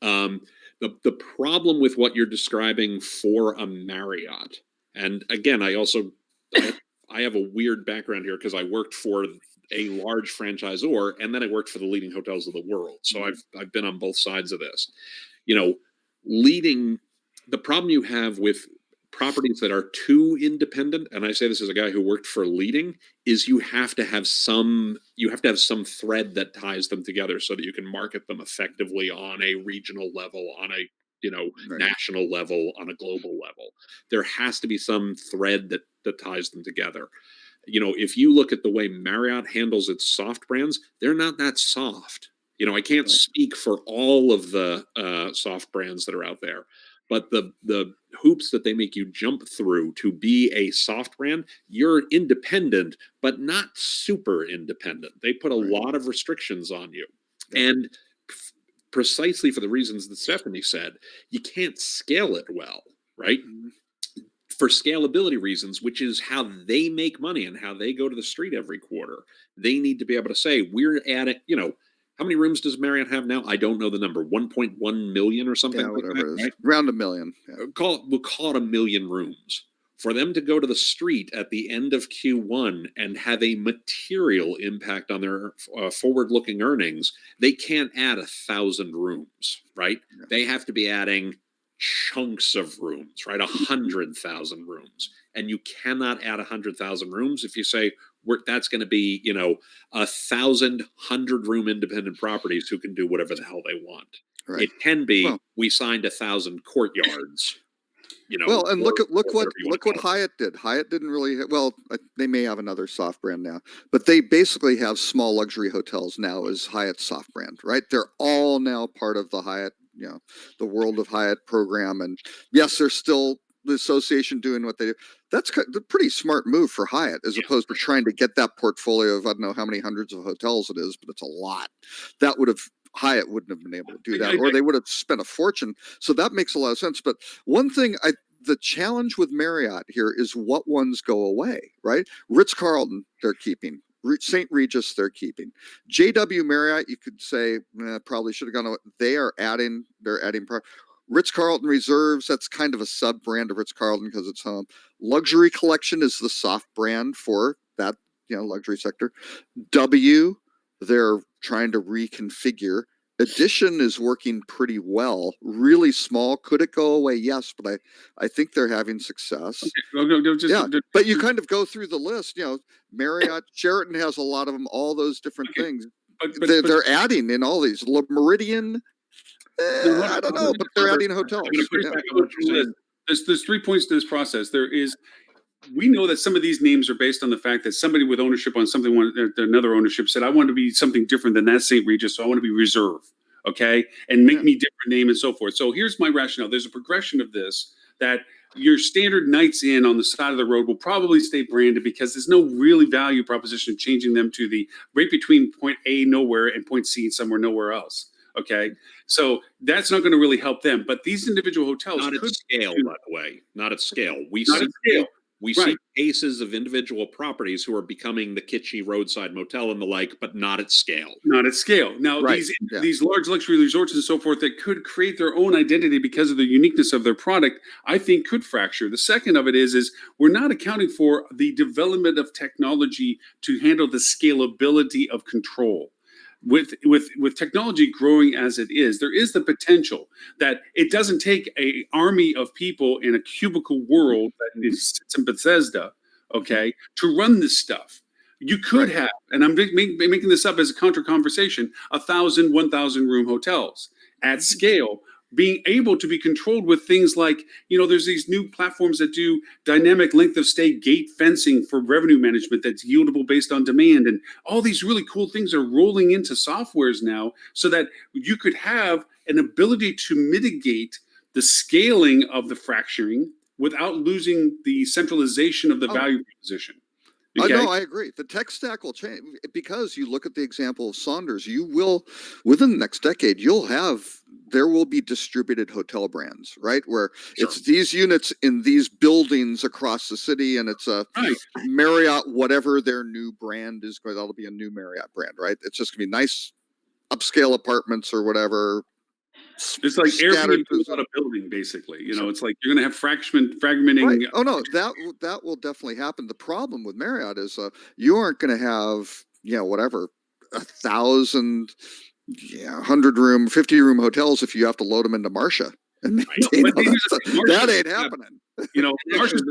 The problem with what you're describing for a Marriott, and again, I have a weird background here because I worked for a large franchisor, and then I worked for the leading hotels of the world. So I've been on both sides of this. The problem you have with properties that are too independent, and I say this as a guy who worked for leading, is you have to have some thread that ties them together so that you can market them effectively on a regional level, on a national level, on a global level. There has to be some thread that ties them together. If you look at the way Marriott handles its soft brands, they're not that soft. I can't speak for all of the soft brands that are out there, but the hoops that they make you jump through to be a soft brand, you're independent, but not super independent. They put a lot of restrictions on you. And precisely for the reasons that Stephanie said, you can't scale it well, right? For scalability reasons, which is how they make money and how they go to the street every quarter. They need to be able to say, we're at it, how many rooms does Marriott have now? I don't know the number. 1.1 million or something. Yeah, whatever like it is. Right? Around 1 million. Yeah. We'll call it 1 million rooms. For them to go to the street at the end of Q1 and have a material impact on their forward-looking earnings, they can't add 1,000 rooms, right? Yeah. They have to be adding chunks of rooms, right? 100,000 rooms. And you cannot add 100,000 rooms if you say, that's going to be 1,000 100-room independent properties who can do whatever the hell they want. Right. It can be we signed 1,000 courtyards. And look what Hyatt did. Hyatt didn't really they may have another soft brand now, but they basically have small luxury hotels now as Hyatt's soft brand, right? They're all now part of the Hyatt, the World of Hyatt program, and yes, they're still the association doing what they do. That's a pretty smart move for Hyatt, as opposed to trying to get that portfolio of I don't know how many hundreds of hotels it is, but it's a lot. Hyatt wouldn't have been able to do that, or they would have spent a fortune. So that makes a lot of sense. But one thing, the challenge with Marriott here is what ones go away, right? Ritz-Carlton, they're keeping. St. Regis, they're keeping. JW Marriott, you could say probably should have gone away. They're adding. Ritz-Carlton Reserves, that's kind of a sub-brand of Ritz-Carlton because it's home. Luxury Collection is the soft brand for that, luxury sector. W, they're trying to reconfigure. Edition is working pretty well. Really small. Could it go away? Yes, but I think they're having success. Okay. But you kind of go through the list. Marriott, Sheraton has a lot of them. All those different things. But they're adding in all these. Meridian. I don't know, but they're adding hotels. There's 3 points to this process. We know that some of these names are based on the fact that somebody with ownership on something, another ownership said, I want to be something different than that St. Regis, so I want to be Reserve, okay? And make me different name and so forth. So here's my rationale. There's a progression of this that your standard Knights Inn on the side of the road will probably stay branded because there's no really value proposition of changing them to the right between point A nowhere and point C somewhere nowhere else. Okay, so that's not going to really help them. But these individual hotels not at scale, by the way, not at scale. We see cases of individual properties who are becoming the kitschy roadside motel and the like, but not at scale. Not at scale. Now, these large luxury resorts and so forth that could create their own identity because of the uniqueness of their product, I think could fracture. The second of it is we're not accounting for the development of technology to handle the scalability of control. With technology growing as it is, there is the potential that it doesn't take an army of people in a cubicle world that sits in Bethesda, okay, to run this stuff. You could have, and I'm making this up as a contra conversation, 1,000 room hotels at scale being able to be controlled with things like, there's these new platforms that do dynamic length of stay gate fencing for revenue management that's yieldable based on demand. And all these really cool things are rolling into softwares now so that you could have an ability to mitigate the scaling of the fracturing without losing the centralization of the value proposition. Okay? No, I agree. The tech stack will change because you look at the example of Saunders. You will, within the next decade, there will be distributed hotel brands, right? Where it's these units in these buildings across the city, and it's a Marriott, whatever their new brand is going. That'll be a new Marriott brand, right? It's just gonna be nice upscale apartments or whatever. It's like Airbnb without a building, basically. It's like you're going to have fragmenting. Right. Oh no, that will definitely happen. The problem with Marriott is you aren't going to have whatever 1,000, 100-room, 50-room hotels if you have to load them into Marcia. And that ain't happening. Marcia's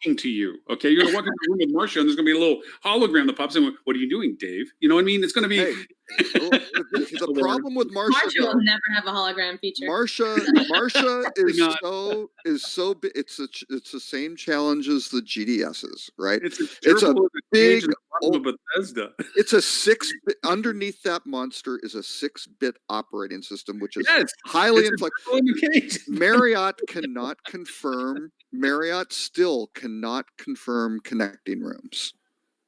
talking to you. Okay, you're gonna walk into the room with Marcia, and there's gonna be a little hologram that pops in. What are you doing, Dave? You know what I mean? It's gonna be. Hey, the problem with Marcia will never have a hologram feature. Marcia is so big. It's the same challenge as the GDSs, right? It's a big Bethesda. It's a 6-bit. Underneath that monster is a 6-bit operating system, which is highly inflexible. Marriott still cannot confirm connecting rooms,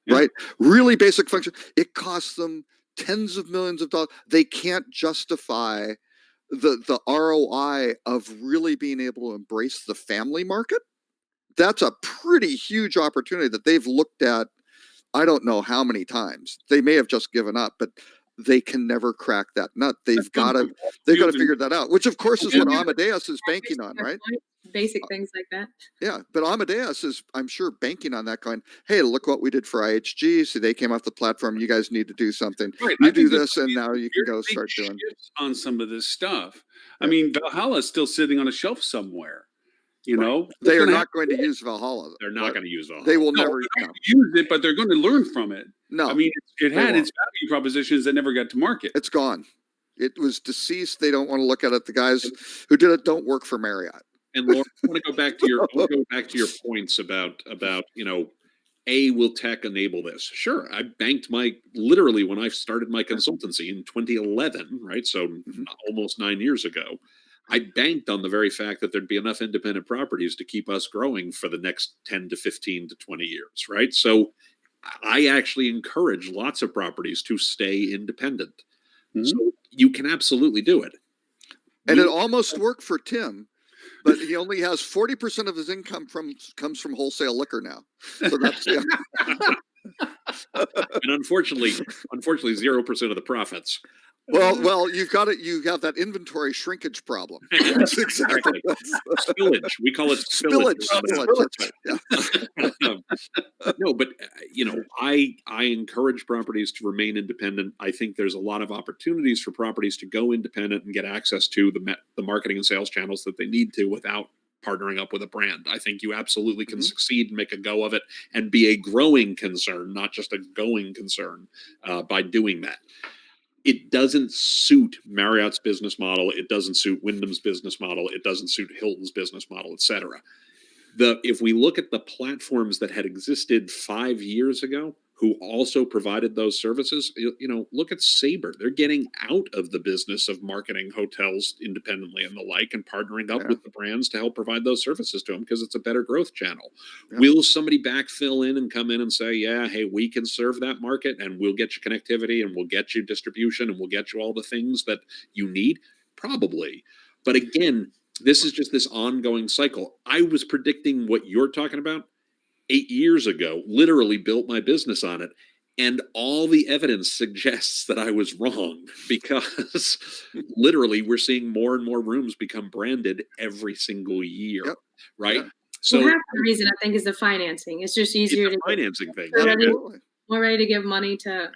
right? Really basic function. It costs them tens of millions of dollars. They can't justify the ROI of really being able to embrace the family market. That's a pretty huge opportunity that they've looked at. I don't know how many times. They may have just given up, but they can never crack that nut. They've got to figure that out, which of course is what Amadeus is banking on, right? Basic things like that. Yeah, but Amadeus is, I'm sure, banking on that going, hey, look what we did for IHG. So they came off the platform. You guys need to do something. Right. You do this, and now you can go start doing on some of this stuff. I mean, Valhalla is still sitting on a shelf somewhere. They are not going to use Valhalla. They're not going to use Valhalla. They will never use it, but they're going to learn from it. No, I mean, it had its value propositions that never got to market. It's gone. It was deceased. They don't want to look at it. The guys who did it don't work for Marriott. And Lauren, I want to go back to your points about will tech enable this? Sure, I banked literally when I started my consultancy in 2011, right? So almost 9 years ago. I banked on the very fact that there'd be enough independent properties to keep us growing for the next 10 to 15 to 20 years, right? So I actually encourage lots of properties to stay independent. So you can absolutely do it. And it almost worked for Tim, but he only has 40% of his income comes from wholesale liquor now. So that's and unfortunately 0% of the profits. Well, you have that inventory shrinkage problem. That's exactly. Spillage. We call it spillage. No, but I encourage properties to remain independent. I think there's a lot of opportunities for properties to go independent and get access to the marketing and sales channels that they need to without partnering up with a brand. I think you absolutely can succeed and make a go of it and be a growing concern, not just a going concern, by doing that. It doesn't suit Marriott's business model. It doesn't suit Wyndham's business model. It doesn't suit Hilton's business model, et cetera. If we look at the platforms that had existed 5 years ago, who also provided those services, look at Sabre. They're getting out of the business of marketing hotels independently and the like, and partnering up with the brands to help provide those services to them because it's a better growth channel. Yeah. Will somebody backfill in and come in and say, hey, we can serve that market and we'll get you connectivity and we'll get you distribution and we'll get you all the things that you need? Probably. But again, this is just this ongoing cycle. I was predicting what you're talking about 8 years ago, literally built my business on it. And all the evidence suggests that I was wrong because literally we're seeing more and more rooms become branded every single year. Yep. Right. Yeah. So half the reason I think is the financing. It's just easier to financing thing. More ready to give money to.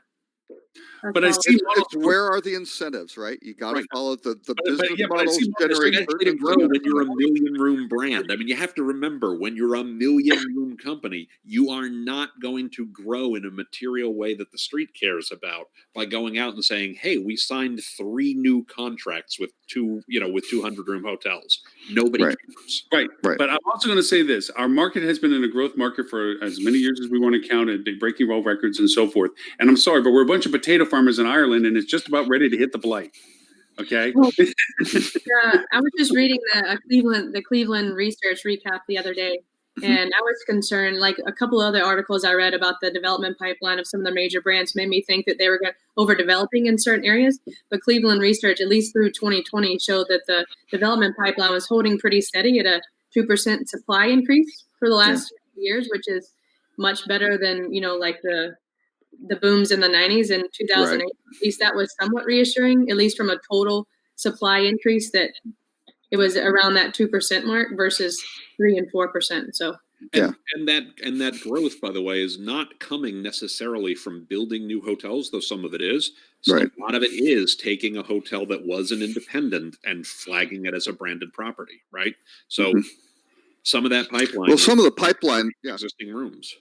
But I see it's where are the incentives, right? You got to follow the business models. Generate to grow when you're a million room brand. I mean, you have to remember when you're a million room company, you are not going to grow in a material way that the street cares about by going out and saying, "Hey, we signed 3 new contracts with 200 room hotels." Nobody cares. Right. But I'm also going to say this: our market has been in a growth market for as many years as we want to count it, breaking world records and so forth. And I'm sorry, but we're a bunch of potato farmers in Ireland, and it's just about ready to hit the blight. Okay. Well, I was just reading the Cleveland research recap the other day, and I was concerned. Like a couple other articles I read about the development pipeline of some of the major brands made me think that they were overdeveloping in certain areas. But Cleveland research, at least through 2020, showed that the development pipeline was holding pretty steady at a 2% supply increase for the last few years, which is much better than like the booms in the 90s and 2008. At least that was somewhat reassuring, at least from a total supply increase, that it was around that 2% mark versus 3 and 4%. So and that growth, by the way, is not coming necessarily from building new hotels, though some of it is. So a lot of it is taking a hotel that was an independent and flagging it as a branded property, right? So some of that pipeline. Well, some of the pipeline, existing rooms.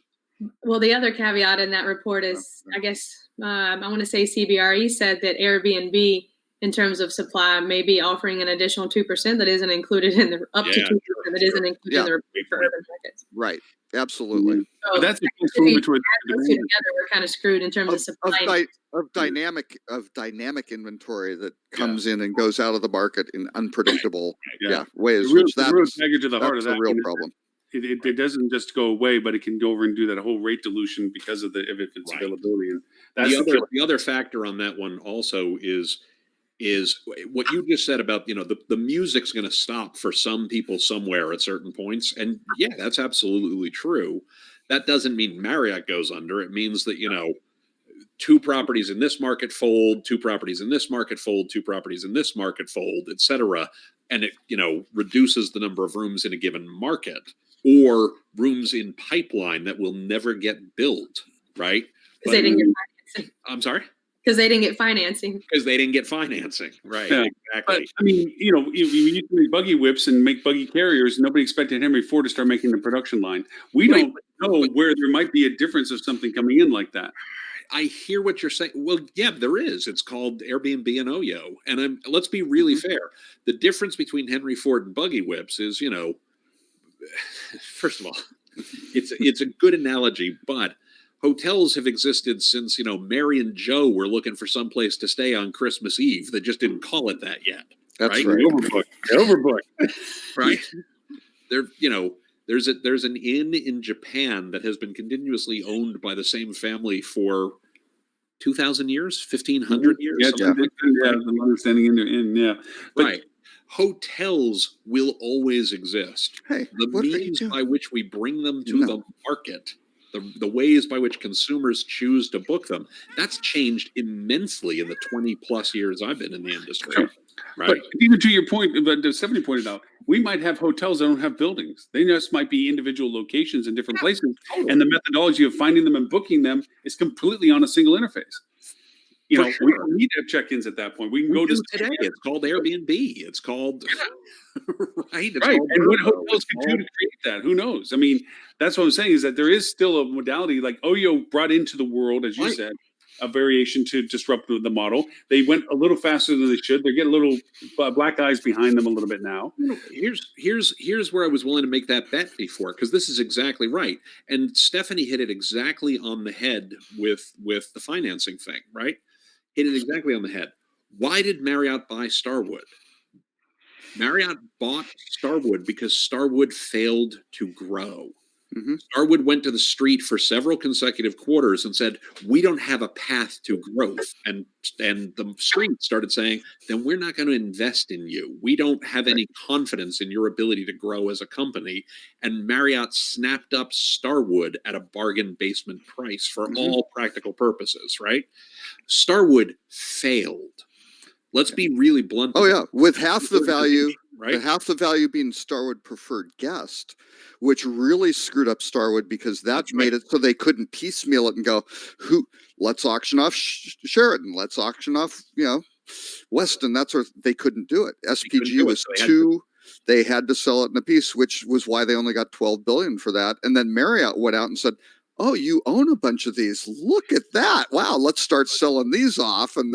Well, the other caveat in that report is, I guess, I want to say CBRE said that Airbnb, in terms of supply, may be offering an additional 2% that isn't included in the up to 2% that isn't included in the report for urban markets. Right. Absolutely. So that's together, we're kind of screwed in terms of supply of dynamic inventory that comes in and goes out of the market in unpredictable ways. The real package of the heart of that a real problem. It doesn't just go away, but it can go over and do that whole rate dilution because of if its availability. And that's the other factor on that one also is what you just said about the music's going to stop for some people somewhere at certain points, and that's absolutely true. That doesn't mean Marriott goes under. It means that 2 properties in this market fold, 2 properties in this market fold, 2 properties in this market fold, etc. And it reduces the number of rooms in a given market, or rooms in pipeline that will never get built, right? Because they didn't get financing. I'm sorry? Because they didn't get financing. Because they didn't get financing, right? Yeah. Exactly. But, I mean, we used to make buggy whips and make buggy carriers. Nobody expected Henry Ford to start making the production line. We don't know where there might be a difference of something coming in like that. I hear what you're saying. Well, yeah, there is. It's called Airbnb and Oyo. And let's be really fair. The difference between Henry Ford and buggy whips is, first of all, it's a good analogy, but hotels have existed since, Mary and Joe were looking for some place to stay on Christmas Eve. They just didn't call it that yet. That's right. Overbooked. Right. There's an inn in Japan that has been continuously owned by the same family for 2,000 years, 1,500 years. I'm understanding in the inn. But, right. Hotels will always exist. Hey, the means by which we bring them to the market, the ways by which consumers choose to book them, that's changed immensely in the 20 plus years I've been in the industry. Sure. Right. But even to your point, but Stephanie pointed out, we might have hotels that don't have buildings. They just might be individual locations in different places. Totally. And the methodology of finding them and booking them is completely on a single interface. We don't need to have check-ins at that point. We can go to today. It's called Airbnb. It's called right. It's right. Called and what hotels can do to create that? Who knows? I mean, that's what I'm saying is that there is still a modality like Oyo brought into the world, as you said, a variation to disrupt the model. They went a little faster than they should. They're getting a little black eyes behind them a little bit now. Here's where I was willing to make that bet before, because this is exactly right. And Stephanie hit it exactly on the head with the financing thing, right? Hit it exactly on the head. Why did Marriott buy Starwood? Marriott bought Starwood because Starwood failed to grow. Mm-hmm. Starwood went to the street for several consecutive quarters and said, we don't have a path to growth. And the street started saying, then we're not going to invest in you. We don't have any confidence in your ability to grow as a company. And Marriott snapped up Starwood at a bargain basement price for all practical purposes, right? Starwood failed. Let's be really blunt. Oh, yeah. With half the value right? Half the value being Starwood preferred guest, which really screwed up Starwood because that made it so they couldn't piecemeal it and go, let's auction off Sheraton, let's auction off, Weston. That's where they couldn't do it. SPG was too. They had to sell it in a piece, which was why they only got $12 billion for that. And then Marriott went out and said, "Oh, you own a bunch of these. Look at that! Wow, let's start selling these off." And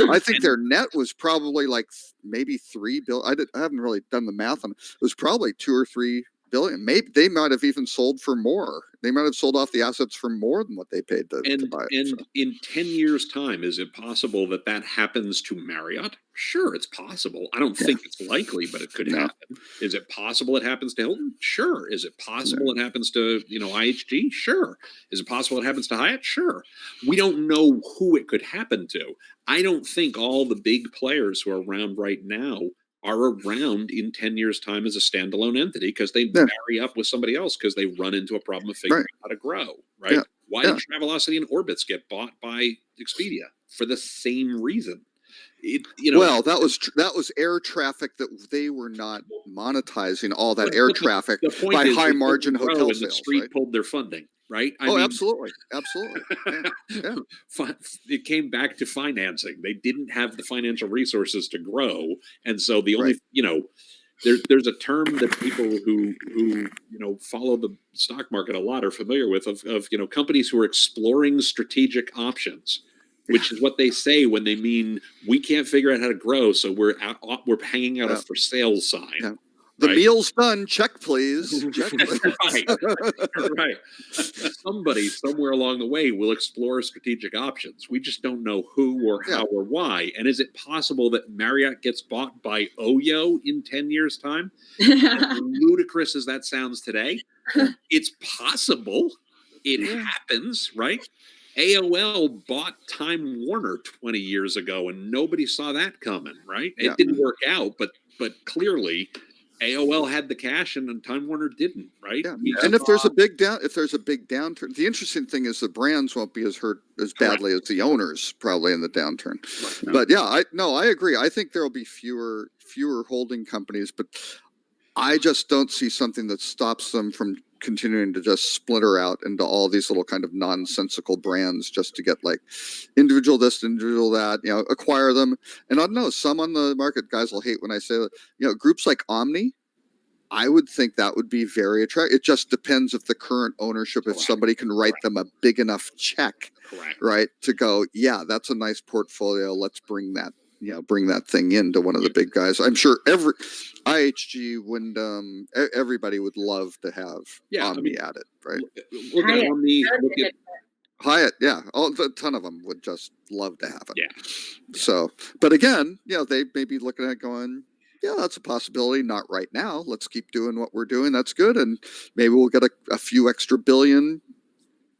I think their net was probably like maybe $3 billion. I haven't really done the math on it. It was probably $2 or $3 billion. Maybe they might have even sold for more. They might have sold off the assets for more than what they paid to buy it. And in 10 years' time, is it possible that happens to Marriott? Sure, it's possible. I don't think it's likely, but it could happen. Is it possible it happens to Hilton? Sure. Is it possible it happens to IHG? Sure. Is it possible it happens to Hyatt? Sure. We don't know who it could happen to. I don't think all the big players who are around right now are around in 10 years' time as a standalone entity because they marry up with somebody else because they run into a problem of figuring out how to grow, right? Yeah. Why did Travelocity and Orbitz get bought by Expedia? For the same reason. Well, that was air traffic that they were not monetizing all that air traffic by high margin hotel sales. The street pulled their funding, right? Absolutely. Yeah. It came back to financing. They didn't have the financial resources to grow, and so the only there's a term that people who follow the stock market a lot are familiar with of companies who are exploring strategic options. Which is what they say when they mean we can't figure out how to grow, so we're hanging out a for sale sign. Yeah. The meal's done. Check, please. Check, please. Right. Somebody somewhere along the way will explore strategic options. We just don't know who or how or why. And is it possible that Marriott gets bought by Oyo in 10 years' time? As ludicrous as that sounds today, it's possible. It happens, right? AOL bought Time Warner 20 years ago, and nobody saw that coming, right? It didn't work out, but AOL had the cash, and Time Warner didn't, right? Yeah. And if there's a big downturn, the interesting thing is the brands won't be as hurt as badly as the owners probably in the downturn. Right. But I agree. I think there will be fewer holding companies, but I just don't see something that stops them from continuing to just splinter out into all these little kind of nonsensical brands just to get like individual this, individual that, acquire them. And I don't know, some on the market guys will hate when I say that, groups like Omni, I would think that would be very attractive. It just depends if the current ownership, if somebody can write them a big enough check, right, to go, that's a nice portfolio. Let's bring that thing into one of the big guys. I'm sure every IHG, Wyndham, everybody would love to have Omni at it, right? Look at Omni. Hyatt, a ton of them would just love to have it. Yeah. So, but again, they may be looking at going, that's a possibility. Not right now. Let's keep doing what we're doing. That's good, and maybe we'll get a few extra billion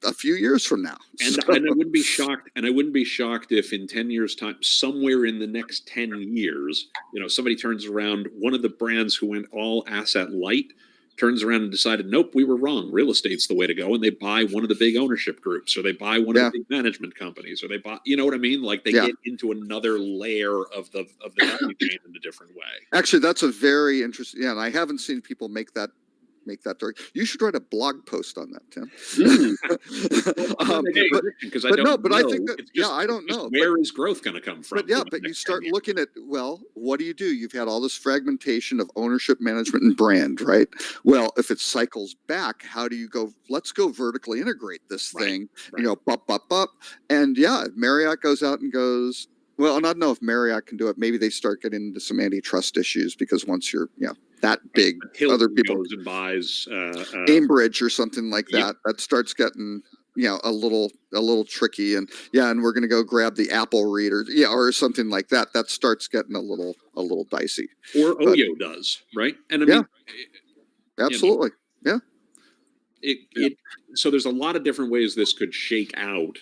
a few years from now. And I wouldn't be shocked. And I wouldn't be shocked if in 10 years' time, somewhere in the next 10 years, somebody turns around, one of the brands who went all asset light turns around and decided, nope, we were wrong. Real estate's the way to go. And they buy one of the big ownership groups, or they buy one of the big management companies, or they buy, you know what I mean? Like they get into another layer of the value chain in a different way. Actually, that's a very interesting, and I haven't seen people make that dark. You should write a blog post on that, Tim. I think that, I don't know. Where is growth going to come from? But you start looking at, what do? You've had all this fragmentation of ownership, management, and brand, right? Well, if it cycles back, how do you go? Let's go vertically integrate this thing, and Marriott goes out and goes, well, and I don't know if Marriott can do it. Maybe they start getting into some antitrust issues because once you're, that big, other people goes and buys Cambridge or something like that. That starts getting, a little tricky, and we're going to go grab the Apple reader, or something like that. That starts getting a little dicey. Or Oyo does, right? And I mean, absolutely, So there's a lot of different ways this could shake out.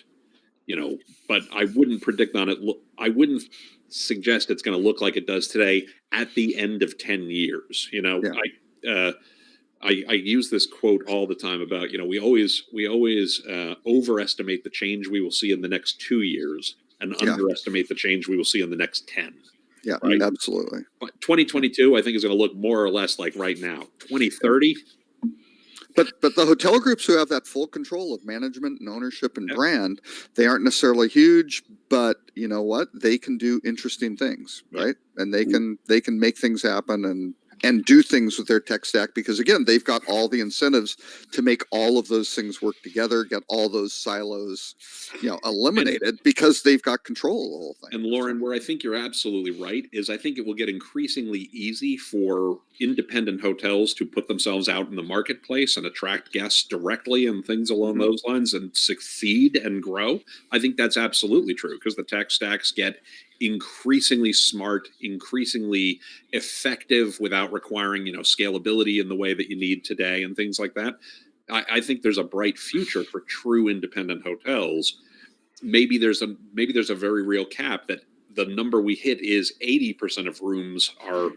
But I wouldn't predict on it. I wouldn't suggest it's going to look like it does today at the end of 10 years. I use this quote all the time about, we always overestimate the change we will see in the next 2 years and underestimate the change we will see in the next 10. Yeah, right? absolutely. But 2022, I think, is going to look more or less like right now. 2030. But the hotel groups who have that full control of management and ownership and brand, they aren't necessarily huge, but you know what? They can do interesting things, right? And they can make things happen and do things with their tech stack, because again, they've got all the incentives to make all of those things work together, get all those silos, eliminated, because they've got control of the whole thing. And Lauren, where I think you're absolutely right is I think it will get increasingly easy for independent hotels to put themselves out in the marketplace and attract guests directly and things along those lines and succeed and grow. I think that's absolutely true, because the tech stacks get increasingly smart, increasingly effective without requiring, scalability in the way that you need today and things like that. I think there's a bright future for true independent hotels. Maybe there's a very real cap that the number we hit is 80% of rooms are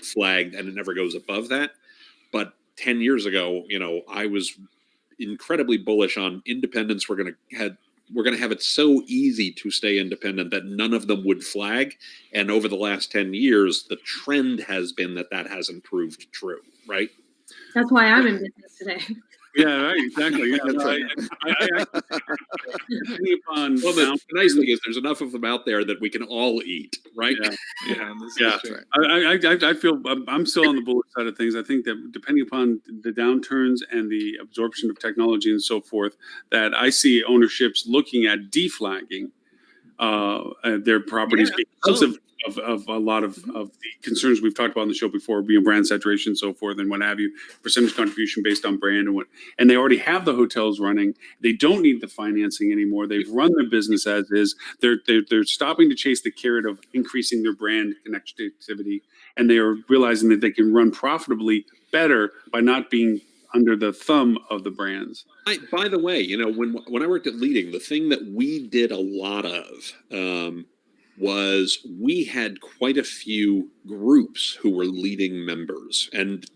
flagged and it never goes above that. But 10 years ago, I was incredibly bullish on independents. We're going to have it so easy to stay independent that none of them would flag. And over the last 10 years, the trend has been that hasn't proved true, right? That's why I'm in business today. Yeah, right, exactly. Yeah, the nice thing is there's enough of them out there that we can all eat, right? Yeah. I feel I'm still on the bullish side of things. I think that depending upon the downturns and the absorption of technology and so forth, that I see ownerships looking at deflagging their properties because of a lot of the concerns we've talked about on the show before, being brand saturation and so forth and what have you, percentage contribution based on brand and they already have the hotels running. They don't need the financing anymore. They've run their business as is. They're stopping to chase the carrot of increasing their brand connectivity, and they are realizing that they can run profitably better by not being under the thumb of the brands. By the way, when I worked at Leading, the thing that we did a lot of was we had quite a few groups who were Leading members. And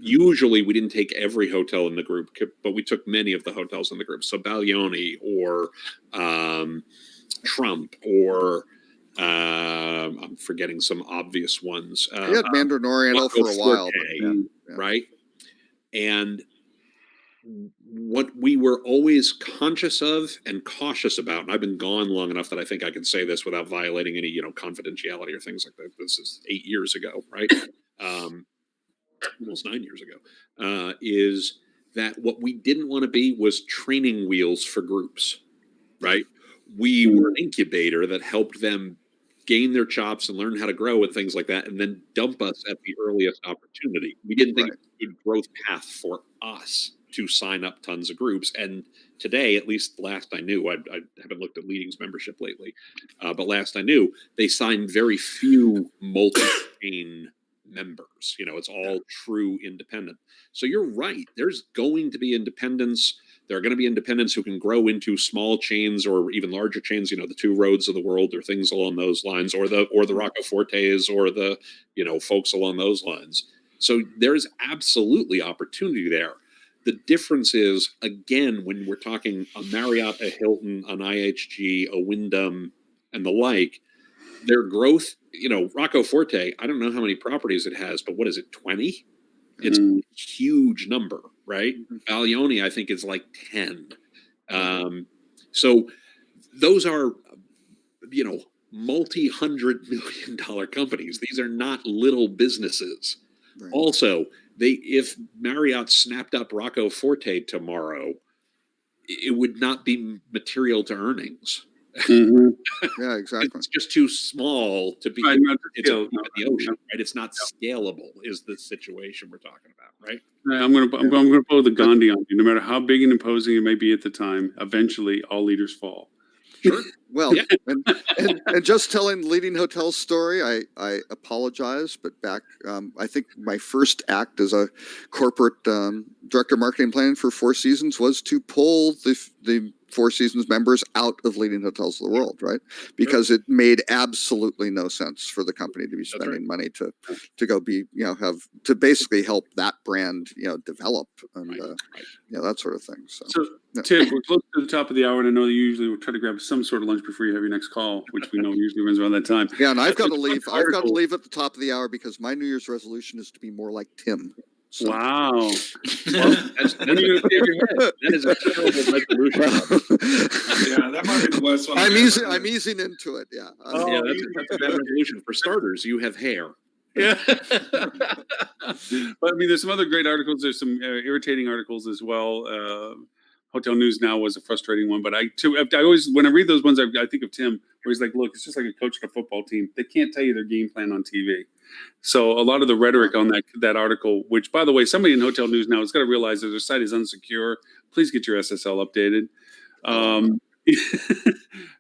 usually we didn't take every hotel in the group, but we took many of the hotels in the group. So Baglioni or Trump or I'm forgetting some obvious ones. We had Mandarin Oriental for a while. Right? And what we were always conscious of and cautious about, and I've been gone long enough that I think I can say this without violating any, confidentiality or things like that. This is 8 years ago, right? Almost 9 years ago, is that what we didn't want to be was training wheels for groups, right? We were an incubator that helped them gain their chops and learn how to grow and things like that, and then dump us at the earliest opportunity. We didn't think it was a good growth path for us to sign up tons of groups. And today, at least last I knew, I haven't looked at Leading's membership lately, but last I knew, they signed very few multi-chain members. It's all true independent. So you're right. There's going to be independents. There are going to be independents who can grow into small chains or even larger chains, the Two Roads of the world or things along those lines, or the Rocco Fortes or the, folks along those lines. So there's absolutely opportunity there. The difference is, again, when we're talking a Marriott, a Hilton, an IHG, a Wyndham, and the like, their growth, Rocco Forte, I don't know how many properties it has, but what is it, 20? It's a huge number, right? Baglioni, I think, is like 10. So those are, multi-$100 million companies. These are not little businesses. Right. Also, if Marriott snapped up Rocco Forte tomorrow, it would not be material to earnings. Yeah, exactly. It's just too small to be in the ocean, right? It's not scalable is the situation we're talking about, right? I'm going to pull the Gandhi on you. No matter how big and imposing it may be at the time, eventually all leaders fall. Sure. Well, and just telling Leading Hotels story, I apologize, but back, I think my first act as a corporate director of marketing planning for Four Seasons was to pull the Four Seasons members out of leading hotels of the world, right? Because it made absolutely no sense for the company to be spending money to go be, have to basically help that brand, develop and, that sort of thing. So Tim, we're close to the top of the hour, and I know that you usually will try to grab some sort of lunch before you have your next call, which we know usually runs around that time. Yeah, and I've got to leave. I've got to leave at the top of the hour because my New Year's resolution is to be more like Tim. So. Wow. Well, that's when are you going to shave your head? That is a terrible resolution. Yeah, that might be the worst one. I'm easing into it. Yeah. Yeah, that's a bad resolution. For starters, you have hair. Yeah. But I mean, there's some other great articles. There's some irritating articles as well. Hotel News Now was a frustrating one, but I always, when I read those ones, I think of Tim, where he's like, look, it's just like a coach of a football team. They can't tell you their game plan on TV. So a lot of the rhetoric on that article, which, by the way, somebody in Hotel News Now has got to realize that their site is unsecure. Please get your SSL updated.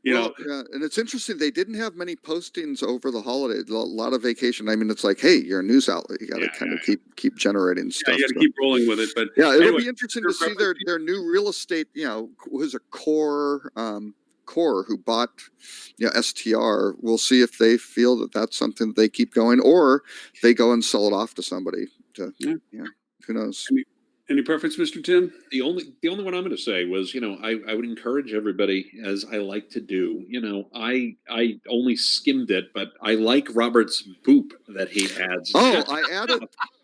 Yeah, and it's interesting. They didn't have many postings over the holiday. A lot of vacation. I mean, it's like, hey, you're a news outlet. You got to kind of keep generating stuff. You got to keep rolling with it. But yeah, it'll be interesting to see their new real estate. Who's a Core who bought STR. We'll see if they feel that that's something that they keep going, or they go and sell it off to somebody. Who knows? Any preference, Mr. Tim? The only one I'm going to say was, I would encourage everybody, as I like to do. I only skimmed it, but I like Robert's boop that he adds. Oh,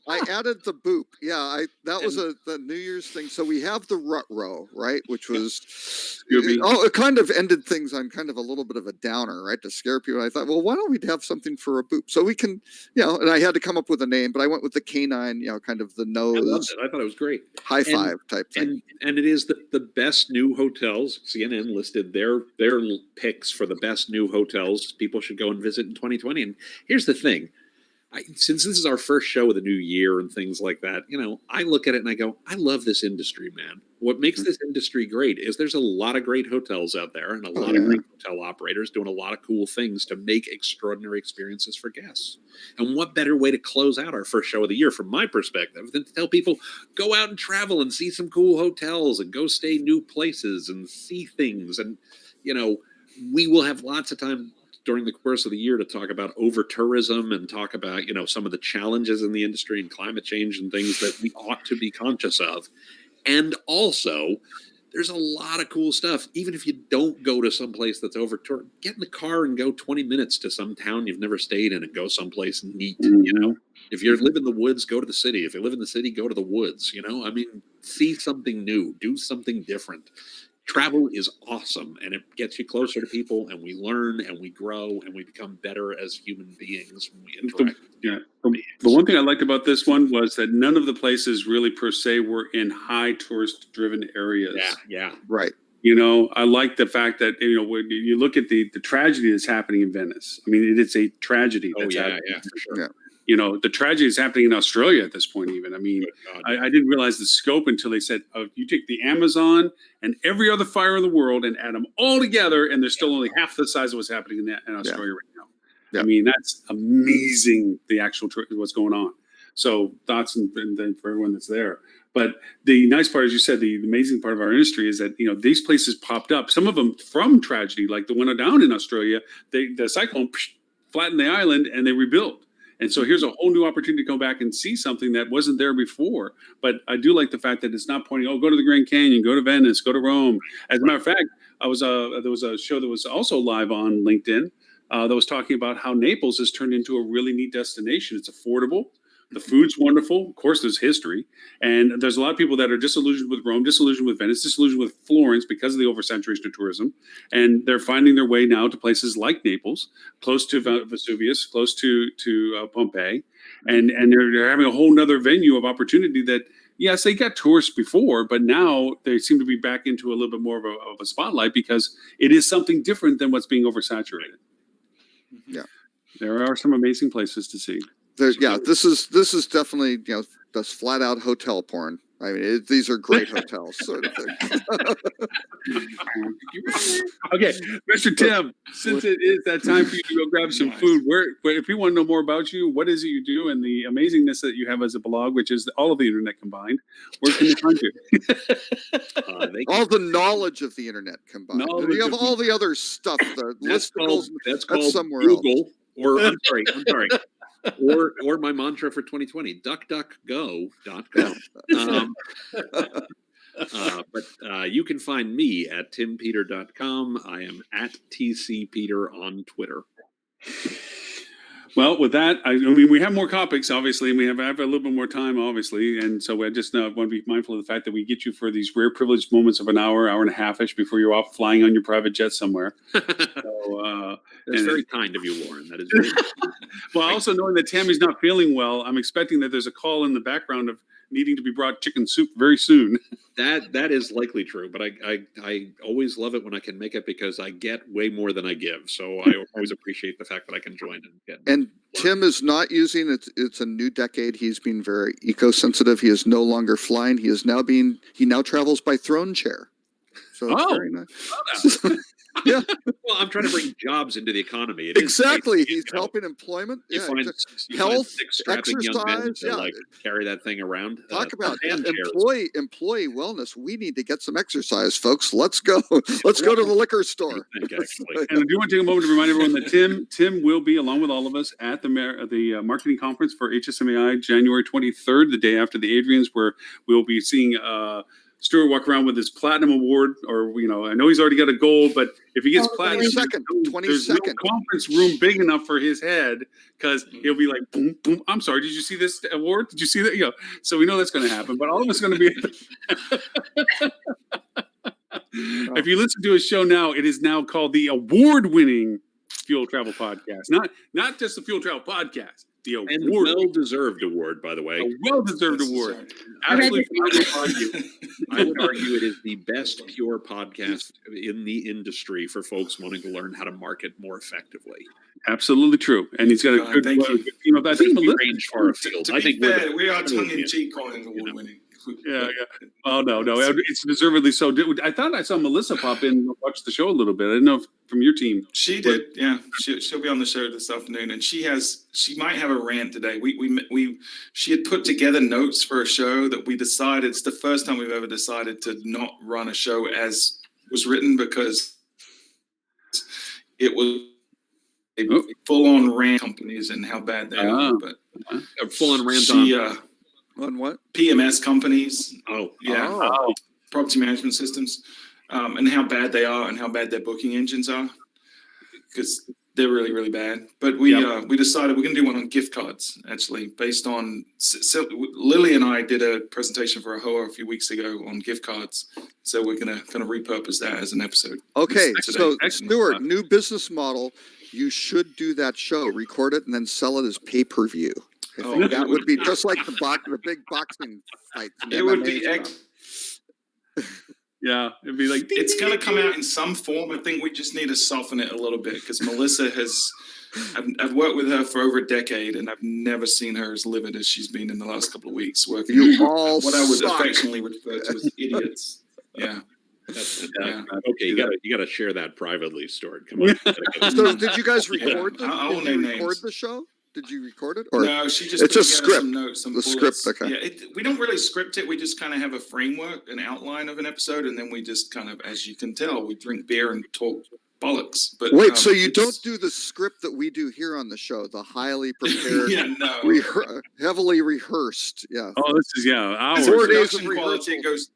I added the boop. Yeah, that was the New Year's thing. So we have the rut row, right? Which was it kind of ended things on kind of a little bit of a downer, right? To scare people. I thought, well, why don't we have something for a boop? So we can, and I had to come up with a name, but I went with the canine, kind of the nose. I loved it. I thought it was great. High five type thing. And it is the best new hotels. CNN listed their picks for the best new hotels people should go and visit in 2020. And here's the thing. Since this is our first show of the new year and things like that, I look at it and I go, I love this industry, man. What makes this industry great is there's a lot of great hotels out there and a lot of great hotel operators doing a lot of cool things to make extraordinary experiences for guests. And what better way to close out our first show of the year, from my perspective, than to tell people, go out and travel and see some cool hotels and go stay new places and see things. And, we will have lots of time during the course of the year to talk about over tourism and talk about, some of the challenges in the industry and climate change and things that we ought to be conscious of. And also, there's a lot of cool stuff. Even if you don't go to some place that's over toured, get in the car and go 20 minutes to some town you've never stayed in and go someplace neat. If you live in the woods, go to the city. If you live in the city, go to the woods. See something new, do something different. Travel is awesome, and it gets you closer to people, and we learn and we grow and we become better as human beings when we interact. The one thing I liked about this one was that none of the places really per se were in high tourist driven areas. Yeah. Right. I like the fact that, when you look at the tragedy that's happening in Venice. I mean, it's a tragedy. That's happening. For sure. Yeah. The tragedy is happening in Australia at this point, even. I mean, I didn't realize the scope until they said, you take the Amazon and every other fire in the world and add them all together, and they're still only half the size of what's happening in Australia right now. Yeah. I mean, that's amazing, the actual what's going on. So thoughts and for everyone that's there. But the nice part, as you said, the amazing part of our industry is that, these places popped up, some of them from tragedy, like the one down in Australia, the cyclone flattened the island and they rebuilt. And so here's a whole new opportunity to come back and see something that wasn't there before. But I do like the fact that it's not pointing, go to the Grand Canyon, go to Venice, go to Rome. As a matter of fact, there was a show that was also live on LinkedIn that was talking about how Naples has turned into a really neat destination. It's affordable. The food's wonderful. Of course, there's history. And there's a lot of people that are disillusioned with Rome, disillusioned with Venice, disillusioned with Florence because of the oversaturation of tourism. And they're finding their way now to places like Naples, close to Vesuvius, close to Pompeii. And they're having a whole nother venue of opportunity that, yes, they got tourists before, but now they seem to be back into a little bit more of a spotlight because it is something different than what's being oversaturated. Yeah. There are some amazing places to see. This is definitely that's flat out hotel porn. I mean, these are great hotels, sort of thing. Okay, Mr. Tim, since it is that time for you to go grab some food, if you want to know more about you, what is it you do, and the amazingness that you have as a blog, which is all of the internet combined, where can you find you? All the knowledge of the internet combined. You have all the other stuff. That's called somewhere Google, else. Or I'm sorry. Or my mantra for 2020, duckduckgo.com. But you can find me at timpeter.com. I am at TCPeter on Twitter. Well, with that, I mean, we have more topics, obviously, and we have a little bit more time, obviously. And so I just want to be mindful of the fact that we get you for these rare privileged moments of an hour and a half-ish before you're off flying on your private jet somewhere. That's very kind of you, Lauren. That is very well, also knowing that Tammy's not feeling well, I'm expecting that there's a call in the background of needing to be brought chicken soup very soon. That is likely true, but I always love it when I can make it because I get way more than I give. So I always appreciate the fact that I can join and get. And Tim is not using it. It's a new decade. He's been very eco-sensitive. He is no longer flying. He now travels by throne chair. So it's very nice. Yeah. Well, I'm trying to bring jobs into the economy. Exactly. He's helping employment. You find health, exercise. Like carry that thing around. Talk about employee wellness. We need to get some exercise, folks. Let's go. Let's go to the liquor store. And I do want to take a moment to remind everyone that Tim will be, along with all of us, at the marketing conference for HSMAI January 23rd, the day after the Adrians, where we'll be seeing Stuart walk around with his platinum award, or I know he's already got a gold, but if he gets platinum, 22nd, there's no conference room big enough for his head, because he'll be like, boom, boom. I'm sorry, did you see this award? Did you see that? So we know that's going to happen, but all of us are going to be. If you listen to his show now, it is now called the award-winning Fuel Travel Podcast, not just the Fuel Travel Podcast. The award. And well-deserved award, by the way. A well-deserved award. Absolutely. I would argue it is the best pure podcast in the industry for folks wanting to learn how to market more effectively. Absolutely true. And he's got a good team of, I think, range far afield. I think we are tongue-in-cheek calling it award-winning. Yeah. Oh, no. It's deservedly so. I thought I saw Melissa pop in and watch the show a little bit. I didn't know if from your team. She did. Yeah. She'll be on the show this afternoon, and she might have a rant today. She had put together notes for a show that we decided, it's the first time we've ever decided to not run a show as was written, because it was a full-on rant companies and how bad they are. But a full-on rant on what? PMS companies. Oh, yeah. Property management systems, and how bad they are and how bad their booking engines are, because they're really, really bad. But we decided we're going to do one on gift cards, actually, based on Lily and I did a presentation for AHOA a few weeks ago on gift cards. So we're going to kind of repurpose that as an episode. Okay. So Stuart, new business model. You should do that show, record it, and then sell it as pay-per-view. I think that would be just like the big boxing fight. It would be yeah, it'd be like it's going to come out in some form. I think we just need to soften it a little bit, because Melissa I've worked with her for over a decade, and I've never seen her as livid as she's been in the last couple of weeks working. You all what I would affectionately refer to as idiots. Yeah. Okay, you got to share that privately, Stuart. Come on. So did you guys record the show? Did you record it? Or no, she just it's a script. Some notes, some script, okay. Yeah, we don't really script it. We just kind of have a framework, an outline of an episode, and then we just kind of, as you can tell, we drink beer and talk bollocks. But wait, so you don't do the script that we do here on the show, the highly prepared, heavily rehearsed. Yeah. Oh, this is hours. 4 days of rehearsal. Goes.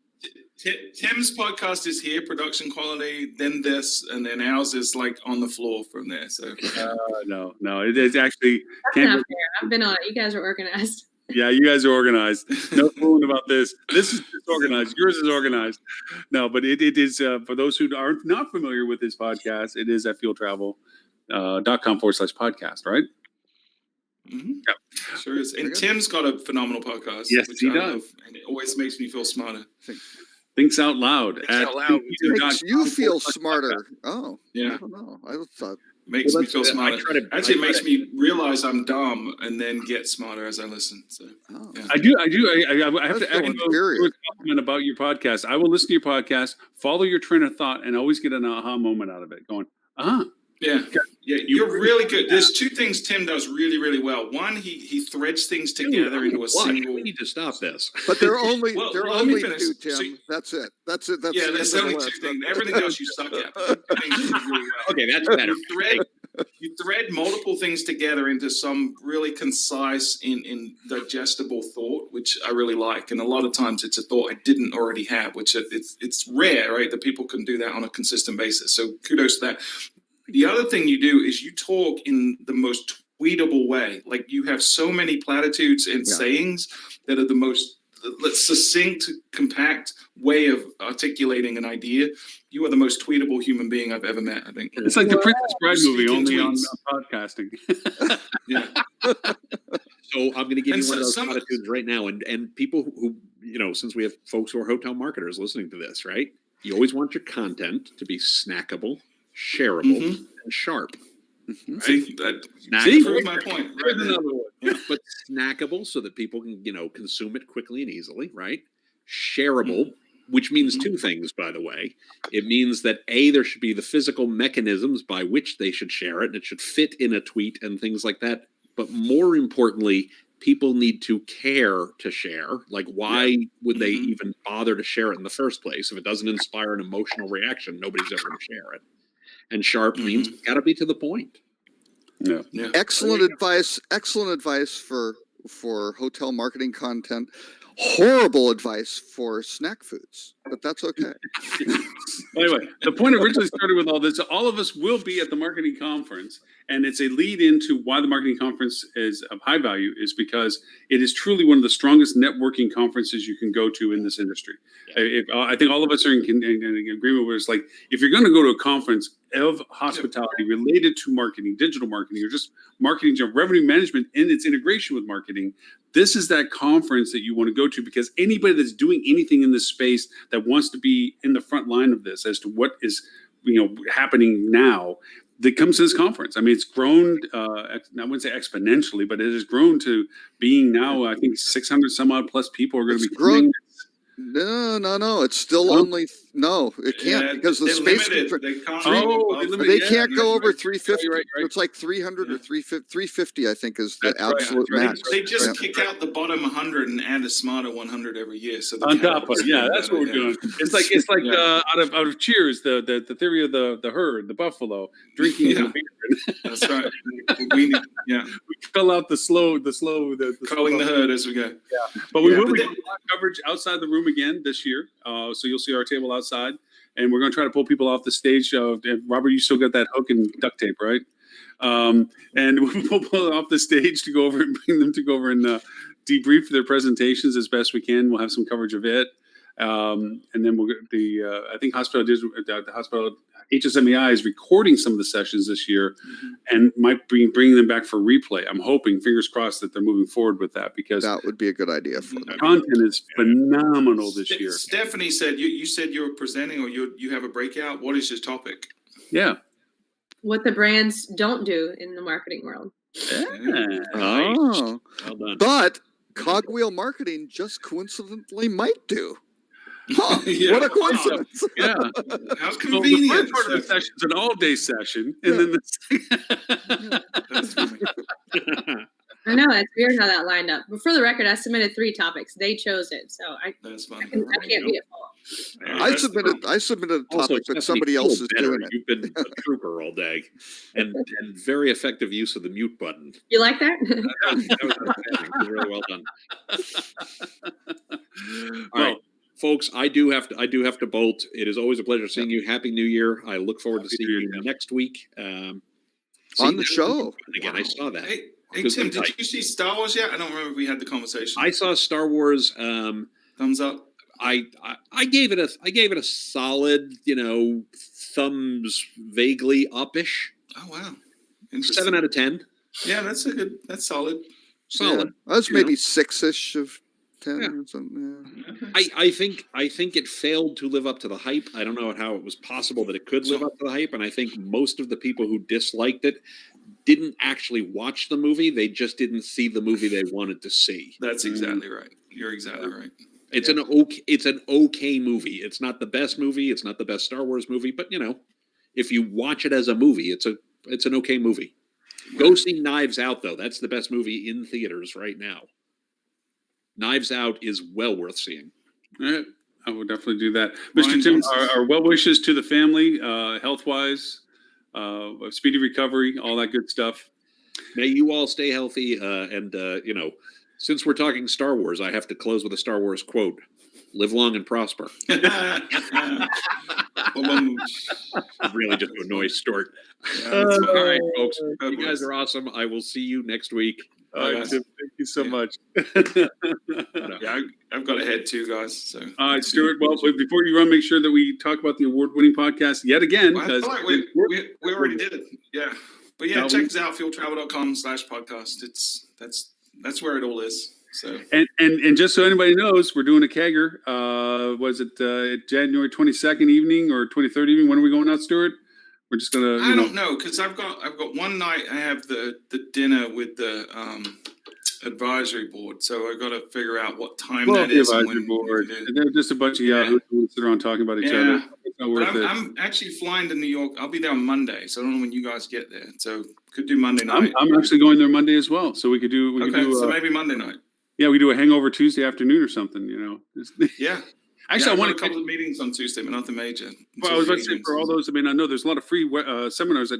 Tim's podcast is here, production quality, then this, and then ours is like on the floor from there. So no, it's actually. That's not fair. I've been on it. You guys are organized. Yeah, you guys are organized. No fooling about this. This is organized. Yours is organized. No, but it is for those who are not familiar with this podcast. It is at fueltravel.com/podcast, right? Mm-hmm. Yeah, sure is. And Tim's got a phenomenal podcast. Yes, he does, and it always makes me feel smarter. Thinks out loud. Makes you feel smarter. Oh, yeah. I don't know. I thought Makes me feel I smarter. Actually, it makes me realize I'm dumb and then get smarter as I listen. So yeah. I do. I have That's to echo inferior. a compliment about your podcast. I will listen to your podcast, follow your train of thought, and always get an aha moment out of it. Going, yeah, you're really good. There's two things Tim does really, really well. One, he threads things together into a single. We need to stop this. But there are only Well, there are let me only finish. two, Tim. So that's it. That's it. That's Yeah, the there's end of only the two list. things. Everything else you suck at. But the things you do really well. Okay, that's better. You thread multiple things together into some really concise in digestible thought, which I really like. And a lot of times it's a thought I didn't already have, which it's rare, right, that people can do that on a consistent basis. So kudos to that. The other thing you do is you talk in the most tweetable way. Like you have so many platitudes and sayings that are the most succinct, compact way of articulating an idea. You are the most tweetable human being I've ever met, I think. it's like the Princess Bride movie, Speaking only on tweets. podcasting. Yeah. So I'm going to give And you one of those some- platitudes right now, and people who since we have folks who are hotel marketers listening to this, right? You always want your content to be snackable, shareable, and sharp. See, that Snackable, proves my point. Right there. Another one. but snackable so that people can consume it quickly and easily, right? Shareable, which means two things, by the way. It means that there should be the physical mechanisms by which they should share it, and it should fit in a tweet and things like that. But more importantly, people need to care to share. Like, why would they even bother to share it in the first place? If it doesn't inspire an emotional reaction, nobody's ever going to share it. And sharp means it's got to be to the point. Yeah. Excellent advice. Excellent advice for hotel marketing content. Horrible advice for snack foods, but that's okay. Anyway, the point originally started with all this. All of us will be at the marketing conference, and it's a lead into why the marketing conference is of high value is because it is truly one of the strongest networking conferences you can go to in this industry. I think all of us are in agreement where it's like, if you're going to go to a conference of hospitality related to marketing, digital marketing, or just marketing, revenue management and its integration with marketing, this is that conference that you want to go to, because anybody that's doing anything in this space that wants to be in the front line of this as to what is happening now, that comes to this conference. I mean, it's grown, I wouldn't say exponentially, but it has grown to being now, I think 600 some odd plus people are going to be coming. No. It's still only it can't, because the space they can't go over 350. Right. It's like 300 or 350. I think is the absolute max. They just kick out the bottom 100 and add a smarter 100 every year. So On top of that's what we're doing. It's like out of Cheers, the theory of the herd, the buffalo drinking the beer. That's right. We fill out the slow culling the herd as we go. Yeah, but we will be doing live coverage outside the room again this year. So you'll see our table outside, and we're going to try to pull people off the stage. Robert, you still got that hook and duct tape, right? And we'll pull off the stage to go over and bring them to go over and debrief their presentations as best we can. We'll have some coverage of it. And then we'll get I think the hospital HSMEI is recording some of the sessions this year and might be bringing them back for replay. I'm hoping, fingers crossed, that they're moving forward with that, because that would be a good idea for them. The content is phenomenal this year. Stephanie said, you said you were presenting, or you have a breakout. What is your topic? Yeah. What the brands don't do in the marketing world. Yeah. Oh, well done. But Cogwheel Marketing just coincidentally might do. Huh, Yeah. What a coincidence! Yeah. How So the convenient. first part of the session is an all-day session, and then the That's funny. I know, it's weird how that lined up. But for the record, I submitted 3 topics. They chose it, so I That's funny. can't be at fault. I submitted a topic, but somebody else is doing it. You've been a trooper all day, and very effective use of the mute button. You like that? That was outstanding. It was really well done. All right, folks, I do have to bolt. It is always a pleasure seeing you. Happy New Year! I look forward to seeing you next week On the show. Again, I saw that. Hey Tim, did you see Star Wars yet? I don't remember if we had the conversation. I saw Star Wars. Thumbs up. I gave it a solid, thumbs vaguely up-ish. Oh wow. 7 out of 10. Yeah, that's solid. Solid. Yeah, that's maybe 6-ish of 10 Yeah. or something. Yeah. I think it failed to live up to the hype. I don't know how it was possible that it could live up to the hype, and I think most of the people who disliked it didn't actually watch the movie. They just didn't see the movie they wanted to see. That's exactly right. You're exactly right. It's an okay movie. It's not the best movie. It's not the best Star Wars movie, but if you watch it as a movie, it's an okay movie. Go see Knives Out, though. That's the best movie in theaters right now. Knives Out is well worth seeing. All right. I will definitely do that. Mr. Tim, our well wishes to the family, health-wise, speedy recovery, all that good stuff. May you all stay healthy. And since we're talking Star Wars, I have to close with a Star Wars quote. Live long and prosper. Really just to annoy Stuart. All right, folks. You guys are awesome. I will see you next week. All right, Tim, thank you so much. Yeah, I've got to head too, guys. So, all right, Stuart. Well, before you run, make sure that we talk about the award-winning podcast yet again. Well, I feel like we already did it. Yeah, but yeah, check us out, fueltravel.com/podcast. That's where it all is. So and just so anybody knows, we're doing a kegger. Was it January 22nd evening or 23rd evening? When are we going out, Stuart? We're just gonna. I don't know, because I've got one night I have the dinner with the advisory board, so I've got to figure out what time that is. The advisory board. They're just a bunch of yahoos who sit around talking about each other. It's not worth it. I'm actually flying to New York. I'll be there on Monday, so I don't know when you guys get there. So could do Monday night. I'm actually going there Monday as well, so we could do. So maybe Monday night. Yeah, we do a hangover Tuesday afternoon or something. Yeah. Actually, I want a couple of meetings on Tuesday, but nothing major. Well, I was about to say for all those. I mean, I know there's a lot of free seminars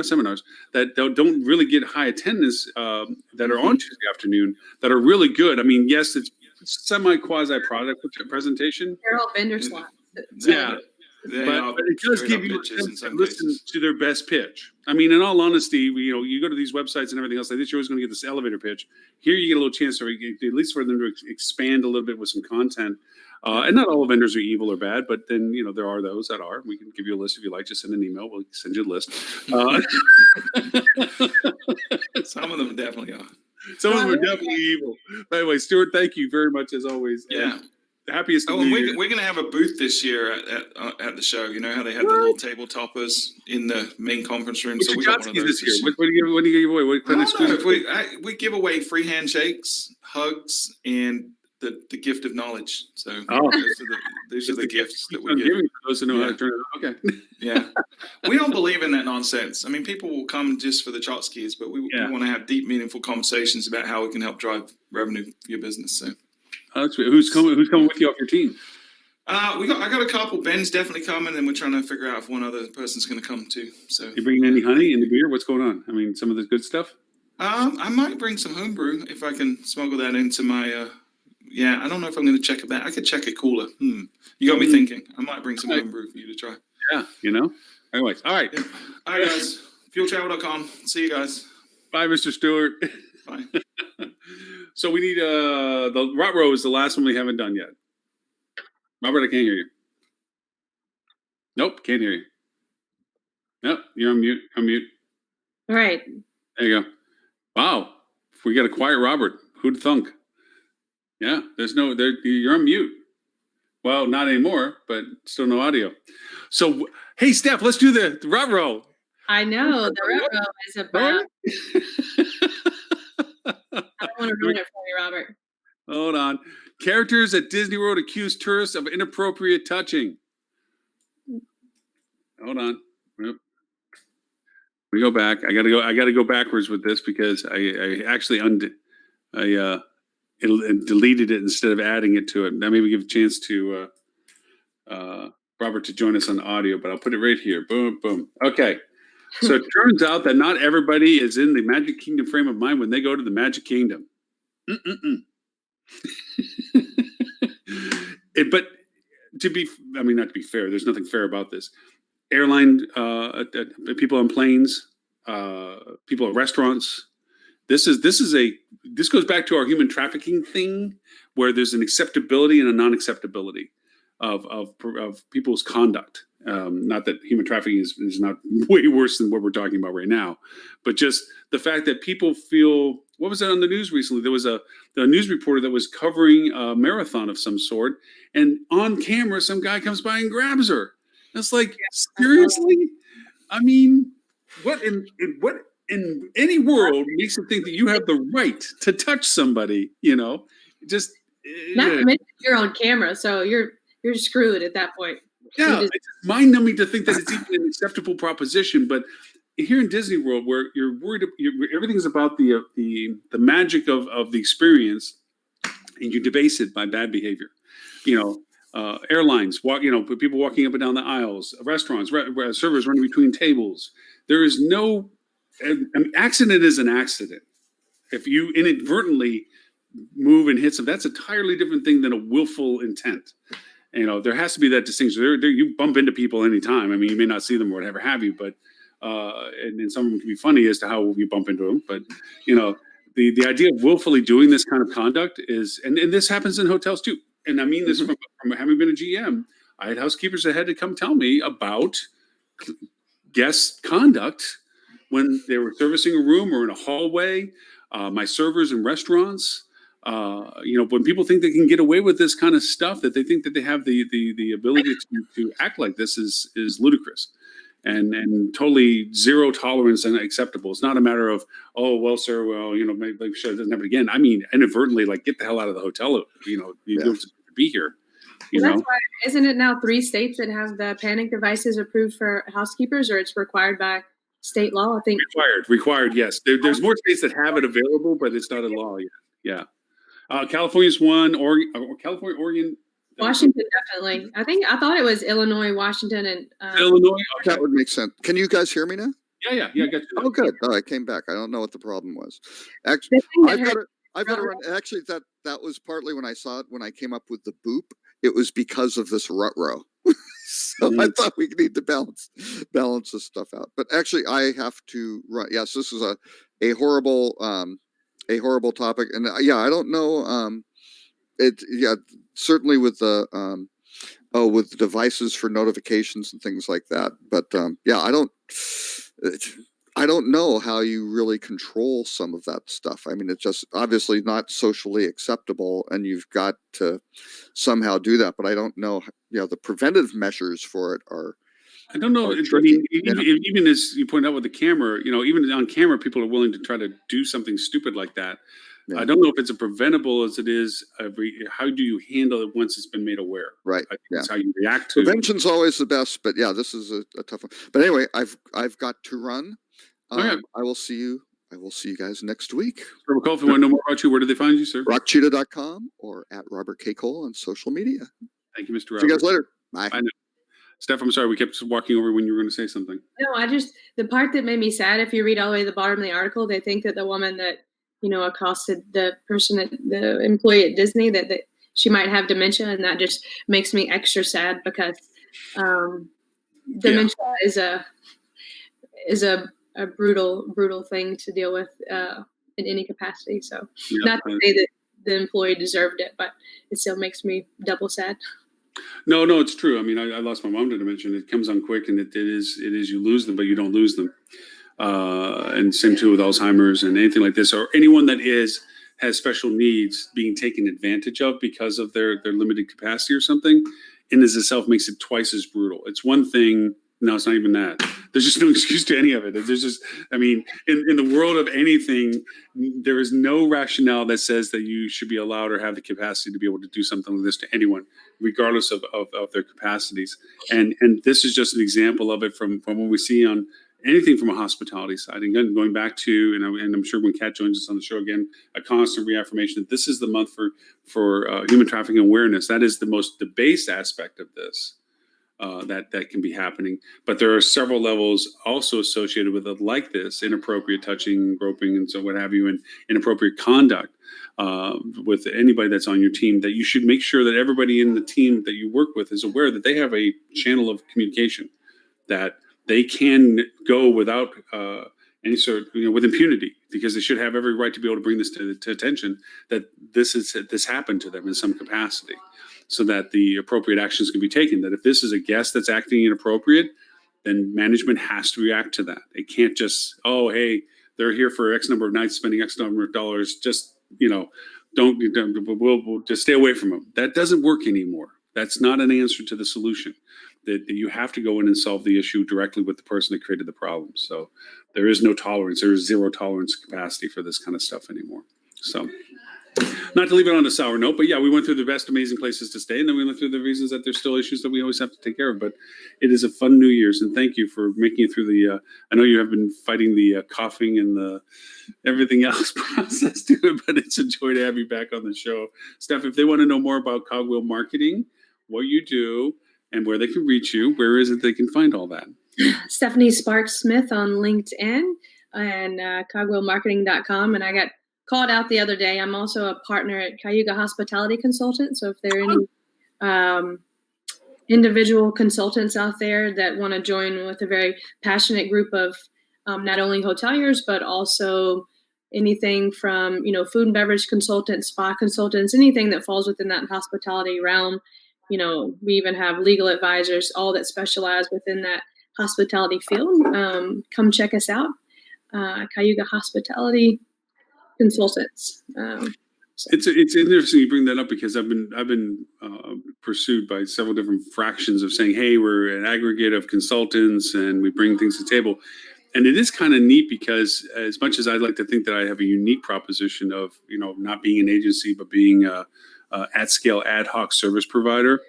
seminars that don't really get high attendance that are on Tuesday afternoon that are really good. I mean, yes, it's semi quasi product presentation. They're all vendor slots. Yeah. But it does give you a chance to listen to their best pitch. I mean, in all honesty, you go to these websites and everything else like this, you're always going to get this elevator pitch. Here you get a little chance to, at least for them to expand a little bit with some content. And not all vendors are evil or bad, but then, there are those that are. We can give you a list if you like. Just send an email. We'll send you a list. Some of them definitely are. Some of them are definitely evil. By the way, Stuart, thank you very much as always. Yeah. The happiest. Oh, and we're going to have a booth this year at the show. You know how they had the little table toppers in the main conference room. So we got one of those this year. What do you give away? What kind of exclusive? We give away free handshakes, hugs, and the gift of knowledge. So those are the gifts that we give. For those who know how to turn it on. Okay. Yeah. We don't believe in that nonsense. I mean, people will come just for the tchotchkes, but we want to have deep, meaningful conversations about how we can help drive revenue for your business. So. Who's coming with you off your team? I got a couple. Ben's definitely coming, and we're trying to figure out if one other person's going to come too. So you bringing any honey in the beer? What's going on? I mean, some of the good stuff. I might bring some homebrew if I can smuggle that into my. I don't know if I'm going to check it back. I could check a cooler. You got me thinking. I might bring some homebrew for you to try. Yeah, Anyways, all right. Yeah. All right, guys. Fueltravel.com. See you guys. Bye, Mr. Stewart. Bye. So we need the rot row is the last one we haven't done yet. Robert, I can't hear you. Nope, can't hear you. Nope, you're on mute. Unmute. All right. There you go. Wow, we got a quiet Robert. Who'd thunk? Yeah, you're on mute. Well, not anymore, but still no audio. So, hey, Steph, let's do the rot row. I know the rot row is about. I don't want to ruin it for you, Robert. Hold on. Characters at Disney World accuse tourists of inappropriate touching. Hold on. Yep. We go back. I gotta go backwards with this because I actually deleted it instead of adding it to it. Now maybe give a chance to Robert to join us on audio, but I'll put it right here. Boom, boom. Okay. So it turns out that not everybody is in the Magic Kingdom frame of mind when they go to the Magic Kingdom. But not to be fair, there's nothing fair about this. Airline people on planes, people at restaurants. This goes back to our human trafficking thing, where there's an acceptability and a non-acceptability of people's conduct. Not that human trafficking is not way worse than what we're talking about right now, but just the fact that people feel what was that on the news recently? There was the news reporter that was covering a marathon of some sort, and on camera, some guy comes by and grabs her. It's like, seriously? I mean, what in any world makes you think that you have the right to touch somebody? Just not to mention you're on camera, so you're screwed at that point. Yeah, it's mind-numbing to think that it's even an acceptable proposition. But here in Disney World, where you're worried, everything's about the magic of the experience, and you debase it by bad behavior. Airlines, people walking up and down the aisles, restaurants, servers running between tables. There is no accident is an accident. If you inadvertently move and hit something, that's an entirely different thing than a willful intent. There has to be that distinction. There, you bump into people anytime. I mean, you may not see them or whatever have you, but and some of them can be funny as to how you bump into them. But the idea of willfully doing this kind of conduct is, and this happens in hotels too. And I mean this from having been a GM. I had housekeepers that had to come tell me about guest conduct when they were servicing a room or in a hallway. My servers in restaurants. When people think they can get away with this kind of stuff, that they think that they have the ability to act like this is ludicrous and totally zero tolerance and acceptable. It's not a matter of, oh, well, sir, maybe sure it doesn't happen again. I mean, inadvertently, like, get the hell out of the hotel. You don't be here. That's why, isn't it now 3 states that have the panic devices approved for housekeepers, or it's required by state law? I think required. Yes, there's more states that have it available, but it's not a law yet. Yeah. California's one, Oregon. Washington, definitely. I thought it was Illinois, Washington, and Illinois. Okay. That would make sense. Can you guys hear me now? Yeah. I got you. Oh, good. I came back. I don't know what the problem was. Actually, I've got to run. Actually, that was partly when I saw it when I came up with the boop. It was because of this rut row. So I thought we need to balance this stuff out. But actually, I have to run. Yes, this is a horrible topic, and I don't know. Certainly with the with devices for notifications and things like that. But I don't know how you really control some of that stuff. I mean, it's just obviously not socially acceptable, and you've got to somehow do that. But I don't know. The preventive measures for it are. I don't know. I mean, even as you point out with the camera, even on camera, people are willing to try to do something stupid like that. Yeah. I don't know if it's as preventable as it is. How do you handle it once it's been made aware? Right. I think that's how you react to prevention's always the best. But this is a tough one. But anyway, I've got to run. I will see you guys next week. Robert Cole, if you want to know more about you, where do they find you, sir? rockcheetah.com or at Robert K. Cole on social media. Thank you, Mr. Robert. See you guys later. Bye. I know. Steph, I'm sorry. We kept walking over when you were going to say something. No, the part that made me sad, if you read all the way to the bottom of the article, they think that the woman that, accosted the employee at Disney, that she might have dementia. And that just makes me extra sad because dementia is a brutal thing to deal with in any capacity. So not to say that the employee deserved it, but it still makes me double sad. No, it's true. I mean, I lost my mom to dementia. It comes on quick, and it is you lose them, but you don't lose them. And same too with Alzheimer's and anything like this, or anyone that has special needs being taken advantage of because of their limited capacity or something, in as itself makes it twice as brutal. It's one thing. No, it's not even that. There's just no excuse to any of it. There's just, I mean, in the world of anything, there is no rationale that says that you should be allowed or have the capacity to be able to do something like this to anyone, regardless of their capacities. And this is just an example of it from what we see on anything from a hospitality side. And again, going back to, and I'm sure when Kat joins us on the show again, a constant reaffirmation that this is the month for human trafficking awareness. That is the base aspect of this. That can be happening, but there are several levels also associated with it, like this inappropriate touching, groping, and so what have you, and inappropriate conduct with anybody that's on your team. That you should make sure that everybody in the team that you work with is aware that they have a channel of communication, that they can go without any sort with impunity, because they should have every right to be able to bring this to attention that this happened to them in some capacity, so that the appropriate actions can be taken. That if this is a guest that's acting inappropriate, then management has to react to that. It can't just, oh, hey, they're here for X number of nights, spending X number of dollars. Just, we'll just stay away from them. That doesn't work anymore. That's not an answer to the solution. That you have to go in and solve the issue directly with the person that created the problem. So there is no tolerance. There is zero tolerance capacity for this kind of stuff anymore. So not to leave it on a sour note, but yeah, we went through the best amazing places to stay, and then we went through the reasons that there's still issues that we always have to take care of. But it is a fun New Year's, and thank you for making it through the. I know you have been fighting the coughing and the everything else process to it, but it's a joy to have you back on the show, Steph. If they want to know more about Cogwheel Marketing, what you do, and where they can reach you, where is it they can find all that? Stephanie Sparks Smith on LinkedIn and cogwheelmarketing.com, and I got called out the other day. I'm also a partner at Cayuga Hospitality Consultant. So if there are any individual consultants out there that want to join with a very passionate group of not only hoteliers, but also anything from, food and beverage consultants, spa consultants, anything that falls within that hospitality realm. We even have legal advisors, all that specialize within that hospitality field. Come check us out. Cayuga Hospitality Consultants. It's interesting you bring that up, because I've been pursued by several different fractions of saying, hey, we're an aggregate of consultants and we bring things to the table. And it is kind of neat, because as much as I'd like to think that I have a unique proposition of, not being an agency, but being a at scale ad hoc service provider,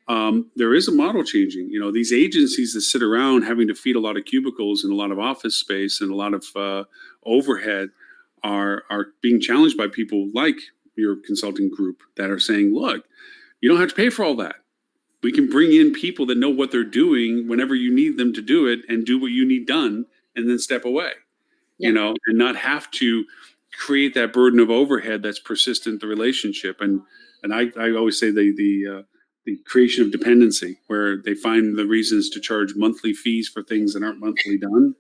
there is a model changing. These agencies that sit around having to feed a lot of cubicles and a lot of office space and a lot of overhead are being challenged by people like your consulting group that are saying, look, you don't have to pay for all that. We can bring in people that know what they're doing whenever you need them to do it, and do what you need done, and then step away, and not have to create that burden of overhead that's persistent in the relationship. And I always say the creation of dependency, where they find the reasons to charge monthly fees for things that aren't monthly done.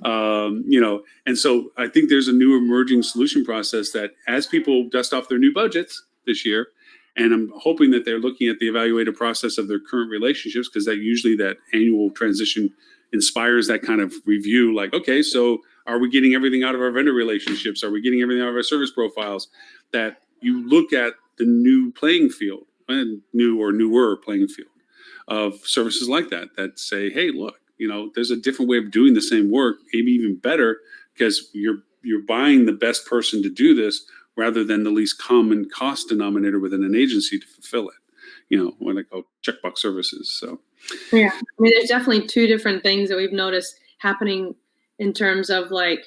And so I think there's a new emerging solution process that, as people dust off their new budgets this year, and I'm hoping that they're looking at the evaluative process of their current relationships, because that annual transition inspires that kind of review. Like, okay, so are we getting everything out of our vendor relationships? Are we getting everything out of our service profiles? That you look at the new playing field, and new or newer playing field of services like that say, hey, look, there's a different way of doing the same work, maybe even better, because you're buying the best person to do this rather than the least common cost denominator within an agency to fulfill it. What I call checkbox services. So, yeah, there's definitely two different things that we've noticed happening in terms of do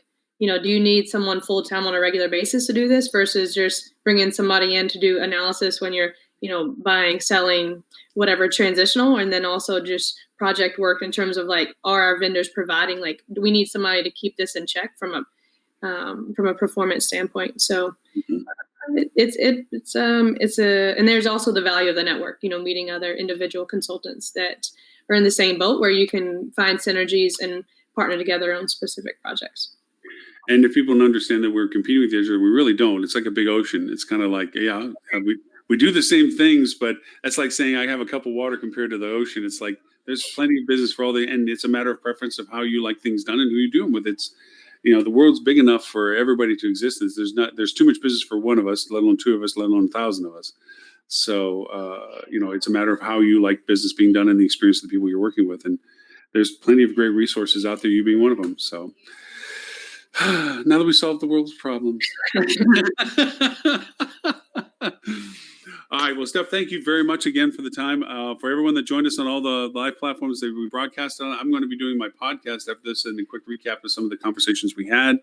you need someone full time on a regular basis to do this versus just bringing somebody in to do analysis when you're buying, selling, whatever, transitional, and then also just project work in terms of are our vendors providing, do we need somebody to keep this in check from a performance standpoint? So it's and there's also the value of the network, meeting other individual consultants that are in the same boat, where you can find synergies and partner together on specific projects. And if people don't understand that we're competing with each other, we really don't. It's like a big ocean. It's kind of like, we do the same things, but that's like saying I have a cup of water compared to the ocean. It's like there's plenty of business for and it's a matter of preference of how you like things done and who you do them with. It's, the world's big enough for everybody to exist. There's too much business for one of us, let alone two of us, let alone 1,000 of us. So, it's a matter of how you like business being done and the experience of the people you're working with. And there's plenty of great resources out there, you being one of them. So now that we solved the world's problems. All right. Well, Steph, thank you very much again for the time. For everyone that joined us on all the live platforms that we broadcast on, I'm going to be doing my podcast after this and a quick recap of some of the conversations we had.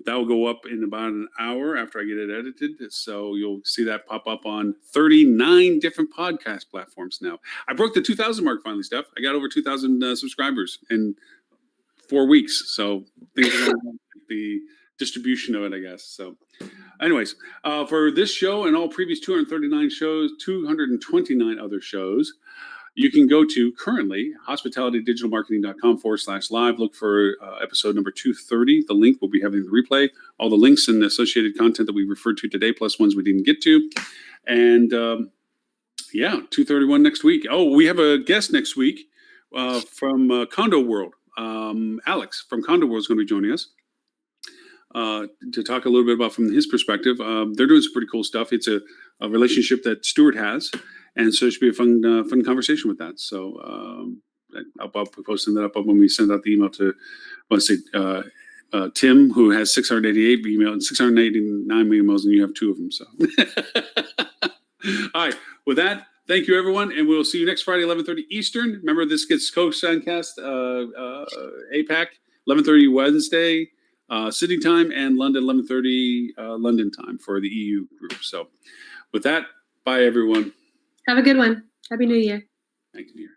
That will go up in about an hour after I get it edited. So you'll see that pop up on 39 different podcast platforms now. I broke the 2,000 mark finally, Steph. I got over 2,000 subscribers in 4 weeks. So things are going on with the distribution of it, I guess. So anyways, for this show and all previous 229 other shows, you can go to currently hospitalitydigitalmarketing.com/live. Look for episode number 230. The link will be having the replay, all the links and the associated content that we referred to today, plus ones we didn't get to. And 231 next week. Oh, we have a guest next week from Condo World. Alex from Condo World is going to be joining us to talk a little bit about from his perspective. They're doing some pretty cool stuff. It's a relationship that Stuart has, and so it should be a fun conversation with that. So I'll be posting that up when we send out the email to, let's say, Tim, who has 688 emails and 689 emails, and you have 2 of them. So, all right. With that, thank you, everyone, and we'll see you next Friday, 11:30 Eastern. Remember, this gets co-signcast APAC 11:30 Wednesday Sydney time, and London 11:30 London time for the EU group. So, with that, bye, everyone. Have a good one. Happy New Year. Thank you.